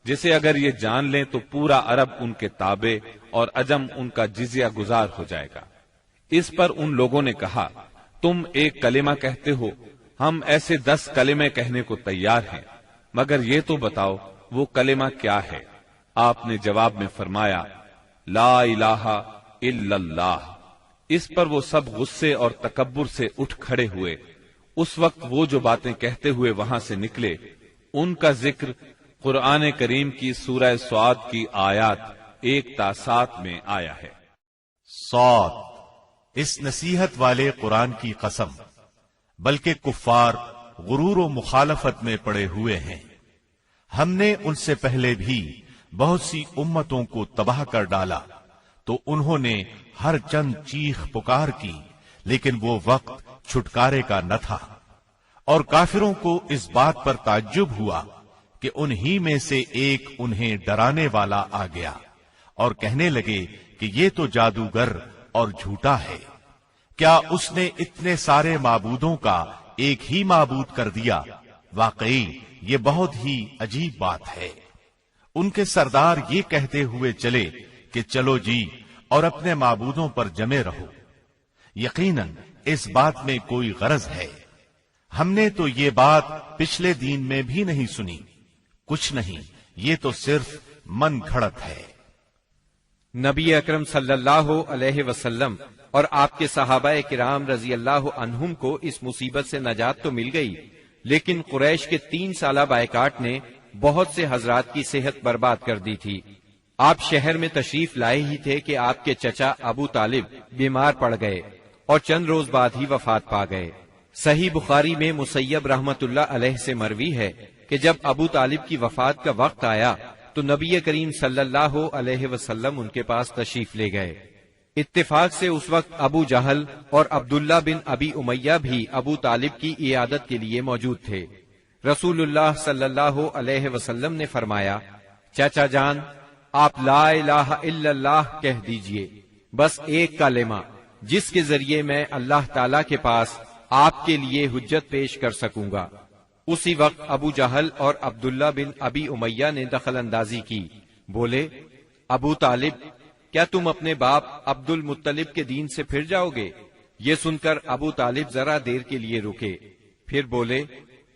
[SPEAKER 3] جسے اگر یہ جان لیں تو پورا عرب ان کے تابع اور عجم ان کا جزیہ گزار ہو جائے گا۔ اس پر ان لوگوں نے کہا، تم ایک کلمہ کہتے ہو، ہم ایسے 10 کلمے کہنے کو تیار ہیں، مگر یہ تو بتاؤ وہ کلمہ کیا ہے؟ آپ نے جواب میں فرمایا، لا الہ الا اللہ۔ اس پر وہ سب غصے اور تکبر سے اٹھ کھڑے ہوئے۔ اس وقت وہ جو باتیں کہتے ہوئے وہاں سے نکلے ان کا ذکر قرآن کریم کی سورہ سعد کی آیات 1 تا 7 میں آیا ہے۔
[SPEAKER 2] صاد، اس نصیحت والے قرآن کی قسم، بلکہ کفار غرور و مخالفت میں پڑے ہوئے ہیں۔ ہم نے ان سے پہلے بھی بہت سی امتوں کو تباہ کر ڈالا تو انہوں نے ہر چند چیخ پکار کی، لیکن وہ وقت چھٹکارے کا نہ تھا۔ اور کافروں کو اس بات پر تعجب ہوا کہ انہی میں سے ایک انہیں ڈرانے والا آ گیا اور کہنے لگے کہ یہ تو جادوگر اور جھوٹا ہے۔ کیا اس نے اتنے سارے معبودوں کا ایک ہی معبود کر دیا؟ واقعی یہ بہت ہی عجیب بات ہے۔ ان کے سردار یہ کہتے ہوئے چلے کہ چلو جی اور اپنے معبودوں پر جمے رہو، یقیناً اس بات میں کوئی غرض ہے۔ ہم نے تو یہ بات پچھلے دین میں بھی نہیں سنی، کچھ نہیں، یہ تو صرف من گھڑت ہے۔
[SPEAKER 1] نبی اکرم صلی اللہ علیہ وسلم اور آپ کے صحابہ کرام رضی اللہ عنہم کو اس مصیبت سے نجات تو مل گئی، لیکن قریش کے 3 سالہ بائیکاٹ نے بہت سے حضرات کی صحت برباد کر دی تھی۔ آپ شہر میں تشریف لائے ہی تھے کہ آپ کے چچا ابو طالب بیمار پڑ گئے اور چند روز بعد ہی وفات پا گئے۔ صحیح بخاری میں مسیب رحمت اللہ علیہ سے مروی ہے کہ جب ابو طالب کی وفات کا وقت آیا تو نبی کریم صلی اللہ علیہ وسلم ان کے پاس تشریف لے گئے۔ اتفاق سے اس وقت ابو جہل اور عبداللہ بن ابی امیہ بھی ابو طالب کی عیادت کے لیے موجود تھے۔ رسول اللہ صلی اللہ علیہ وسلم نے فرمایا، چچا جان، آپ لا الہ الا اللہ کہہ دیجئے، بس ایک کلمہ جس کے ذریعے میں اللہ تعالی کے پاس آپ کے لیے حجت پیش کر سکوں گا۔ اسی وقت ابو جہل اور عبداللہ بن ابی امیہ نے دخل اندازی کی، بولے، ابو طالب، کیا تم اپنے باپ عبد المطلب کے دین سے پھر جاؤ گے؟ یہ سن کر ابو طالب ذرا دیر کے لیے رکے، پھر بولے،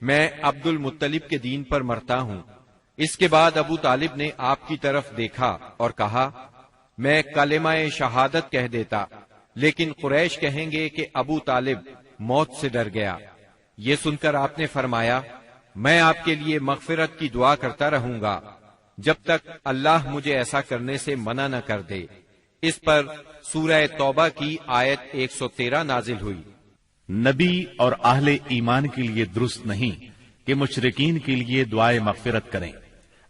[SPEAKER 1] میں عبد المطلب کے دین پر مرتا ہوں۔ اس کے بعد ابو طالب نے آپ کی طرف دیکھا اور کہا، میں کلمہ شہادت کہہ دیتا، لیکن قریش کہیں گے کہ ابو طالب موت سے ڈر گیا۔ یہ سن کر آپ نے فرمایا، میں آپ کے لیے مغفرت کی دعا کرتا رہوں گا جب تک اللہ مجھے ایسا کرنے سے منع نہ کر دے۔ اس پر سورہ توبہ کی آیت 113 نازل ہوئی۔
[SPEAKER 2] نبی اور اہل ایمان کے لیے درست نہیں کہ مشرکین کے لیے دعائے مغفرت کریں،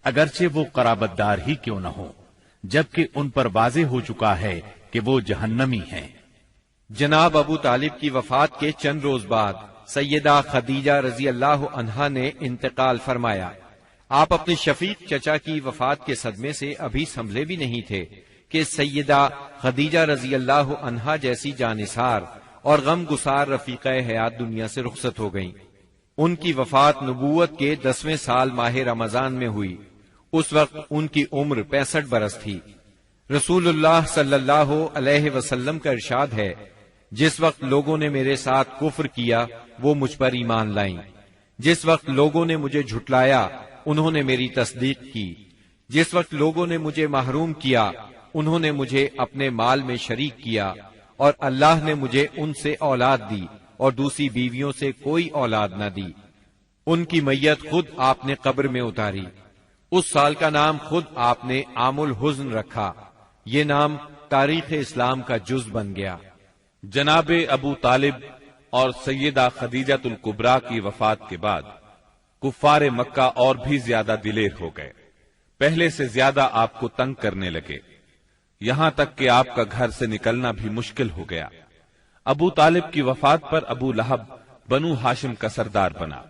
[SPEAKER 2] اگرچہ وہ قرابت دار ہی کیوں نہ ہو، جبکہ ان پر واضح ہو چکا ہے کہ وہ جہنمی ہیں۔
[SPEAKER 1] جناب ابو طالب کی وفات کے چند روز بعد سیدہ خدیجہ رضی اللہ عنہا نے انتقال فرمایا۔ آپ اپنے شفیق چچا کی وفات کے صدمے سے ابھی سنبھلے بھی نہیں تھے کہ سیدہ خدیجہ رضی اللہ عنہا جیسی جانثار اور غم گسار رفیقہ حیات دنیا سے رخصت ہو گئیں۔ ان کی وفات نبوت کے 10ویں سال ماہ رمضان میں ہوئی۔ اس وقت ان کی عمر 65 برس تھی۔ رسول اللہ صلی اللہ علیہ وسلم کا ارشاد ہے، جس وقت لوگوں نے میرے ساتھ کفر کیا وہ مجھ پر ایمان لائیں، جس وقت لوگوں نے مجھے جھٹلایا انہوں نے میری تصدیق کی، جس وقت لوگوں نے مجھے محروم کیا انہوں نے مجھے اپنے مال میں شریک کیا، اور اللہ نے مجھے ان سے اولاد دی اور دوسری بیویوں سے کوئی اولاد نہ دی۔ ان کی میت خود آپ نے قبر میں اتاری۔ اس سال کا نام خود آپ نے عام الحزن رکھا۔ یہ نام تاریخ اسلام کا جز بن گیا۔
[SPEAKER 3] جناب ابو طالب اور سیدہ خدیجہ الکبریٰ کی وفات کے بعد کفار مکہ اور بھی زیادہ دلیر ہو گئے، پہلے سے زیادہ آپ کو تنگ کرنے لگے، یہاں تک کہ آپ کا گھر سے نکلنا بھی مشکل ہو گیا۔ ابو طالب کی وفات پر ابو لہب بنو ہاشم کا سردار بنا۔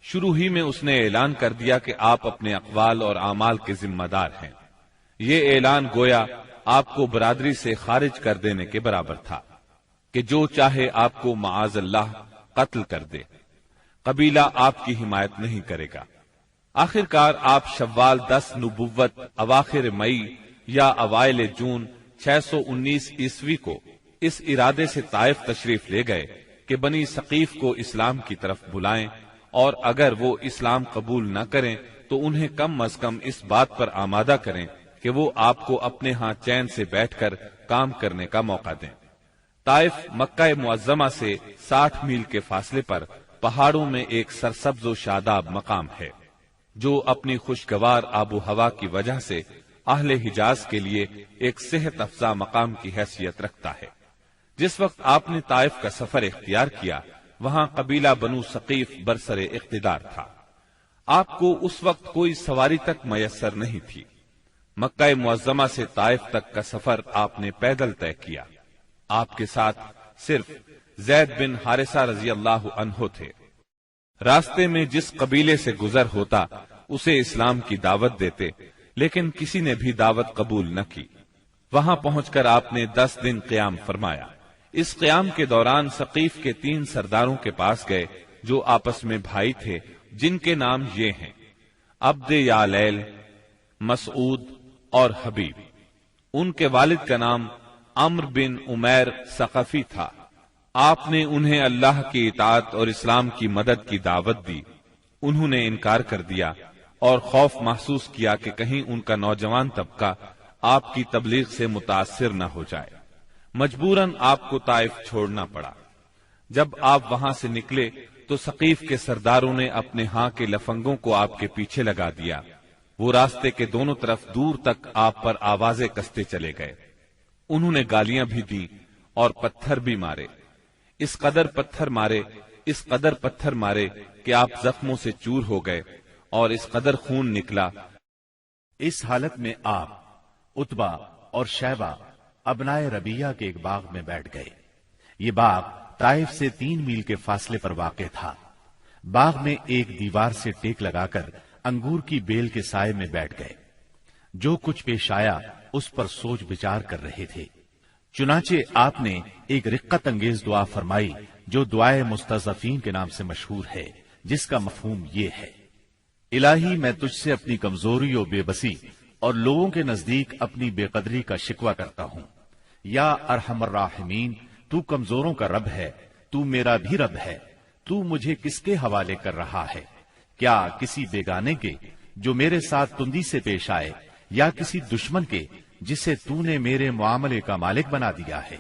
[SPEAKER 3] شروع ہی میں اس نے اعلان کر دیا کہ آپ اپنے اقوال اور اعمال کے ذمہ دار ہیں۔ یہ اعلان گویا آپ کو برادری سے خارج کر دینے کے برابر تھا کہ جو چاہے آپ کو معاذ اللہ قتل کر دے، قبیلہ آپ کی حمایت نہیں کرے گا۔ آخر کار آپ شوال 10 نبوت اواخر مئی یا اوائل جون 619 عیسوی کو اس ارادے سے طائف تشریف لے گئے کہ بنی ثقیف کو اسلام کی طرف بلائیں، اور اگر وہ اسلام قبول نہ کریں تو انہیں کم از کم اس بات پر آمادہ کریں کہ وہ آپ کو اپنے ہاں چین سے بیٹھ کر کام کرنے کا موقع دیں۔ طائف مکہ معظمہ سے 60 میل کے فاصلے پر پہاڑوں میں ایک سرسبز و شاداب مقام ہے، جو اپنی خوشگوار آب و ہوا کی وجہ سے اہل حجاز کے لیے ایک صحت افزا مقام کی حیثیت رکھتا ہے۔ جس وقت آپ نے طائف کا سفر اختیار کیا، وہاں قبیلہ بنو ثقیف برسر اقتدار تھا۔ آپ کو اس وقت کوئی سواری تک میسر نہیں تھی۔ مکہ معظمہ سے طائف تک کا سفر آپ نے پیدل طے کیا۔ آپ کے ساتھ صرف زید بن حارثہ رضی اللہ عنہ تھے۔ راستے میں جس قبیلے سے گزر ہوتا اسے اسلام کی دعوت دیتے، لیکن کسی نے بھی دعوت قبول نہ کی۔ وہاں پہنچ کر آپ نے 10 دن قیام فرمایا۔ اس قیام کے دوران ثقیف کے 3 سرداروں کے پاس گئے جو آپس میں بھائی تھے، جن کے نام یہ ہیں: عبد یالیل، مسعود اور حبیب۔ ان کے والد کا نام عمرو بن عمیر ثقفی تھا۔ آپ نے انہیں اللہ کی اطاعت اور اسلام کی مدد کی دعوت دی۔ انہوں نے انکار کر دیا اور خوف محسوس کیا کہ کہیں ان کا نوجوان طبقہ آپ کی تبلیغ سے متاثر نہ ہو جائے۔ مجبوراً آپ کو طائف چھوڑنا پڑا۔ جب آپ وہاں سے نکلے تو ثقیف کے سرداروں نے اپنے ہاں کے لفنگوں کو آپ کے پیچھے لگا دیا۔ وہ راستے کے دونوں طرف دور تک آپ پر آوازیں کستے چلے گئے۔ انہوں نے گالیاں بھی دی اور پتھر بھی مارے۔ اس قدر پتھر مارے کہ آپ زخموں سے چور ہو گئے اور اس قدر خون نکلا۔
[SPEAKER 2] اس حالت میں آپ عتبہ اور شیبہ ابنائے ربیہ کے ایک باغ میں بیٹھ گئے۔ یہ باغ طائف سے 3 میل کے فاصلے پر واقع تھا۔ باغ میں ایک دیوار سے ٹیک لگا کر انگور کی بیل کے سائے میں بیٹھ گئے۔ جو کچھ پیش آیا اس پر سوچ بچار کر رہے تھے۔ چنانچہ آپ نے ایک رقت انگیز دعا فرمائی جو دعائے مستضعفین کے نام سے مشہور ہے، جس کا مفہوم یہ ہے: الہی میں تجھ سے اپنی کمزوری و بے بسی اور لوگوں کے نزدیک اپنی بے قدری کا شکوہ کرتا ہوں۔ یا ارحم الراحمین، تو کمزوروں کا رب ہے، تو میرا بھی رب ہے۔ تو مجھے کس کے حوالے کر رہا ہے؟ کیا کسی بیگانے کے جو میرے ساتھ تندی سے پیش آئے، یا کسی دشمن کے جسے تو نے میرے معاملے کا مالک بنا دیا ہے؟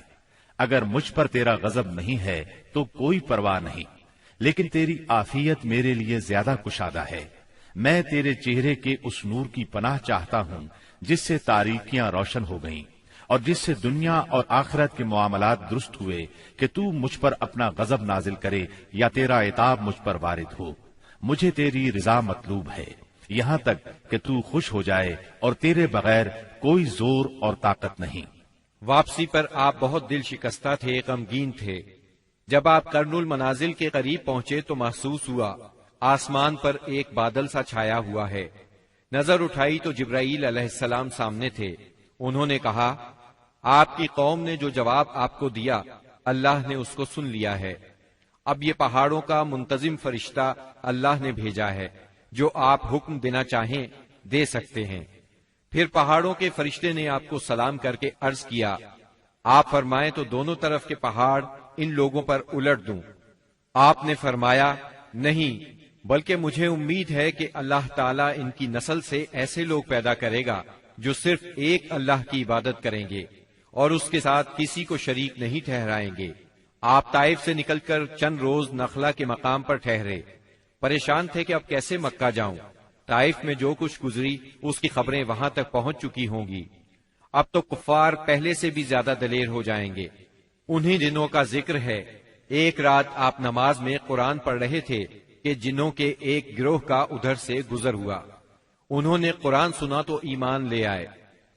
[SPEAKER 2] اگر مجھ پر تیرا غضب نہیں ہے تو کوئی پرواہ نہیں، لیکن تیری عافیت میرے لیے زیادہ کشادہ ہے۔ میں تیرے چہرے کے اس نور کی پناہ چاہتا ہوں جس سے تاریکیاں روشن ہو گئیں اور جس سے دنیا اور آخرت کے معاملات درست ہوئے، کہ تو مجھ پر اپنا غضب نازل کرے یا تیرا عتاب مجھ پر وارد ہو۔ مجھے تیری رضا مطلوب ہے، یہاں تک کہ تو خوش ہو جائے، اور تیرے بغیر کوئی زور اور طاقت نہیں۔
[SPEAKER 1] واپسی پر آپ بہت دل شکستہ تھے، غمگین تھے۔ جب آپ کرن المنازل کے قریب پہنچے تو محسوس ہوا آسمان پر ایک بادل سا چھایا ہوا ہے۔ نظر اٹھائی تو جبرائیل علیہ السلام سامنے تھے۔ انہوں نے کہا، آپ کی قوم نے جو جواب آپ کو دیا اللہ نے اس کو سن لیا ہے۔ اب یہ پہاڑوں کا منتظم فرشتہ اللہ نے بھیجا ہے، جو آپ حکم دینا چاہیں دے سکتے ہیں۔ پھر پہاڑوں کے فرشتے نے آپ کو سلام کر کے عرض کیا، آپ فرمائیں تو دونوں طرف کے پہاڑ ان لوگوں پر الٹ دوں۔ آپ نے فرمایا، نہیں، بلکہ مجھے امید ہے کہ اللہ تعالیٰ ان کی نسل سے ایسے لوگ پیدا کرے گا جو صرف ایک اللہ کی عبادت کریں گے اور اس کے ساتھ کسی کو شریک نہیں ٹھہرائیں گے۔ آپ طائف سے نکل کر چند روز نخلا کے مقام پر ٹھہرے، پریشان تھے کہ اب کیسے مکہ جاؤں۔ طائف میں جو کچھ گزری اس کی خبریں وہاں تک پہنچ چکی ہوں گی۔ اب تو کفار پہلے سے بھی زیادہ دلیر ہو جائیں گے۔ انہی دنوں کا ذکر ہے، ایک رات آپ نماز میں قرآن پڑھ رہے تھے کہ جنوں کے ایک گروہ کا ادھر سے گزر ہوا۔ انہوں نے قرآن سنا تو ایمان لے آئے،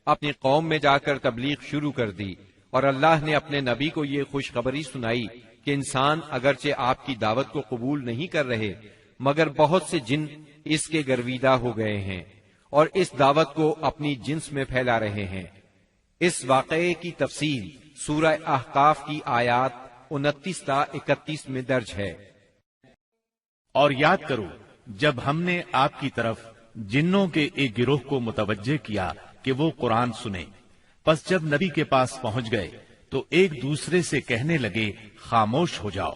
[SPEAKER 1] اپنی قوم میں جا کر تبلیغ شروع کر دی، اور اللہ نے اپنے نبی کو یہ خوشخبری سنائی کہ انسان اگرچہ آپ کی دعوت کو قبول نہیں کر رہے، مگر بہت سے جن اس کے گرویدہ ہو گئے ہیں اور اس دعوت کو اپنی جنس میں پھیلا رہے ہیں۔ اس واقعے کی تفصیل سورہ احقاف کی آیات 29 تا 31 میں درج ہے۔
[SPEAKER 2] اور یاد کرو جب ہم نے آپ کی طرف جنوں کے ایک گروہ کو متوجہ کیا کہ وہ قرآن سنے، پس جب نبی کے پاس پہنچ گئے تو ایک دوسرے سے کہنے لگے، خاموش ہو جاؤ۔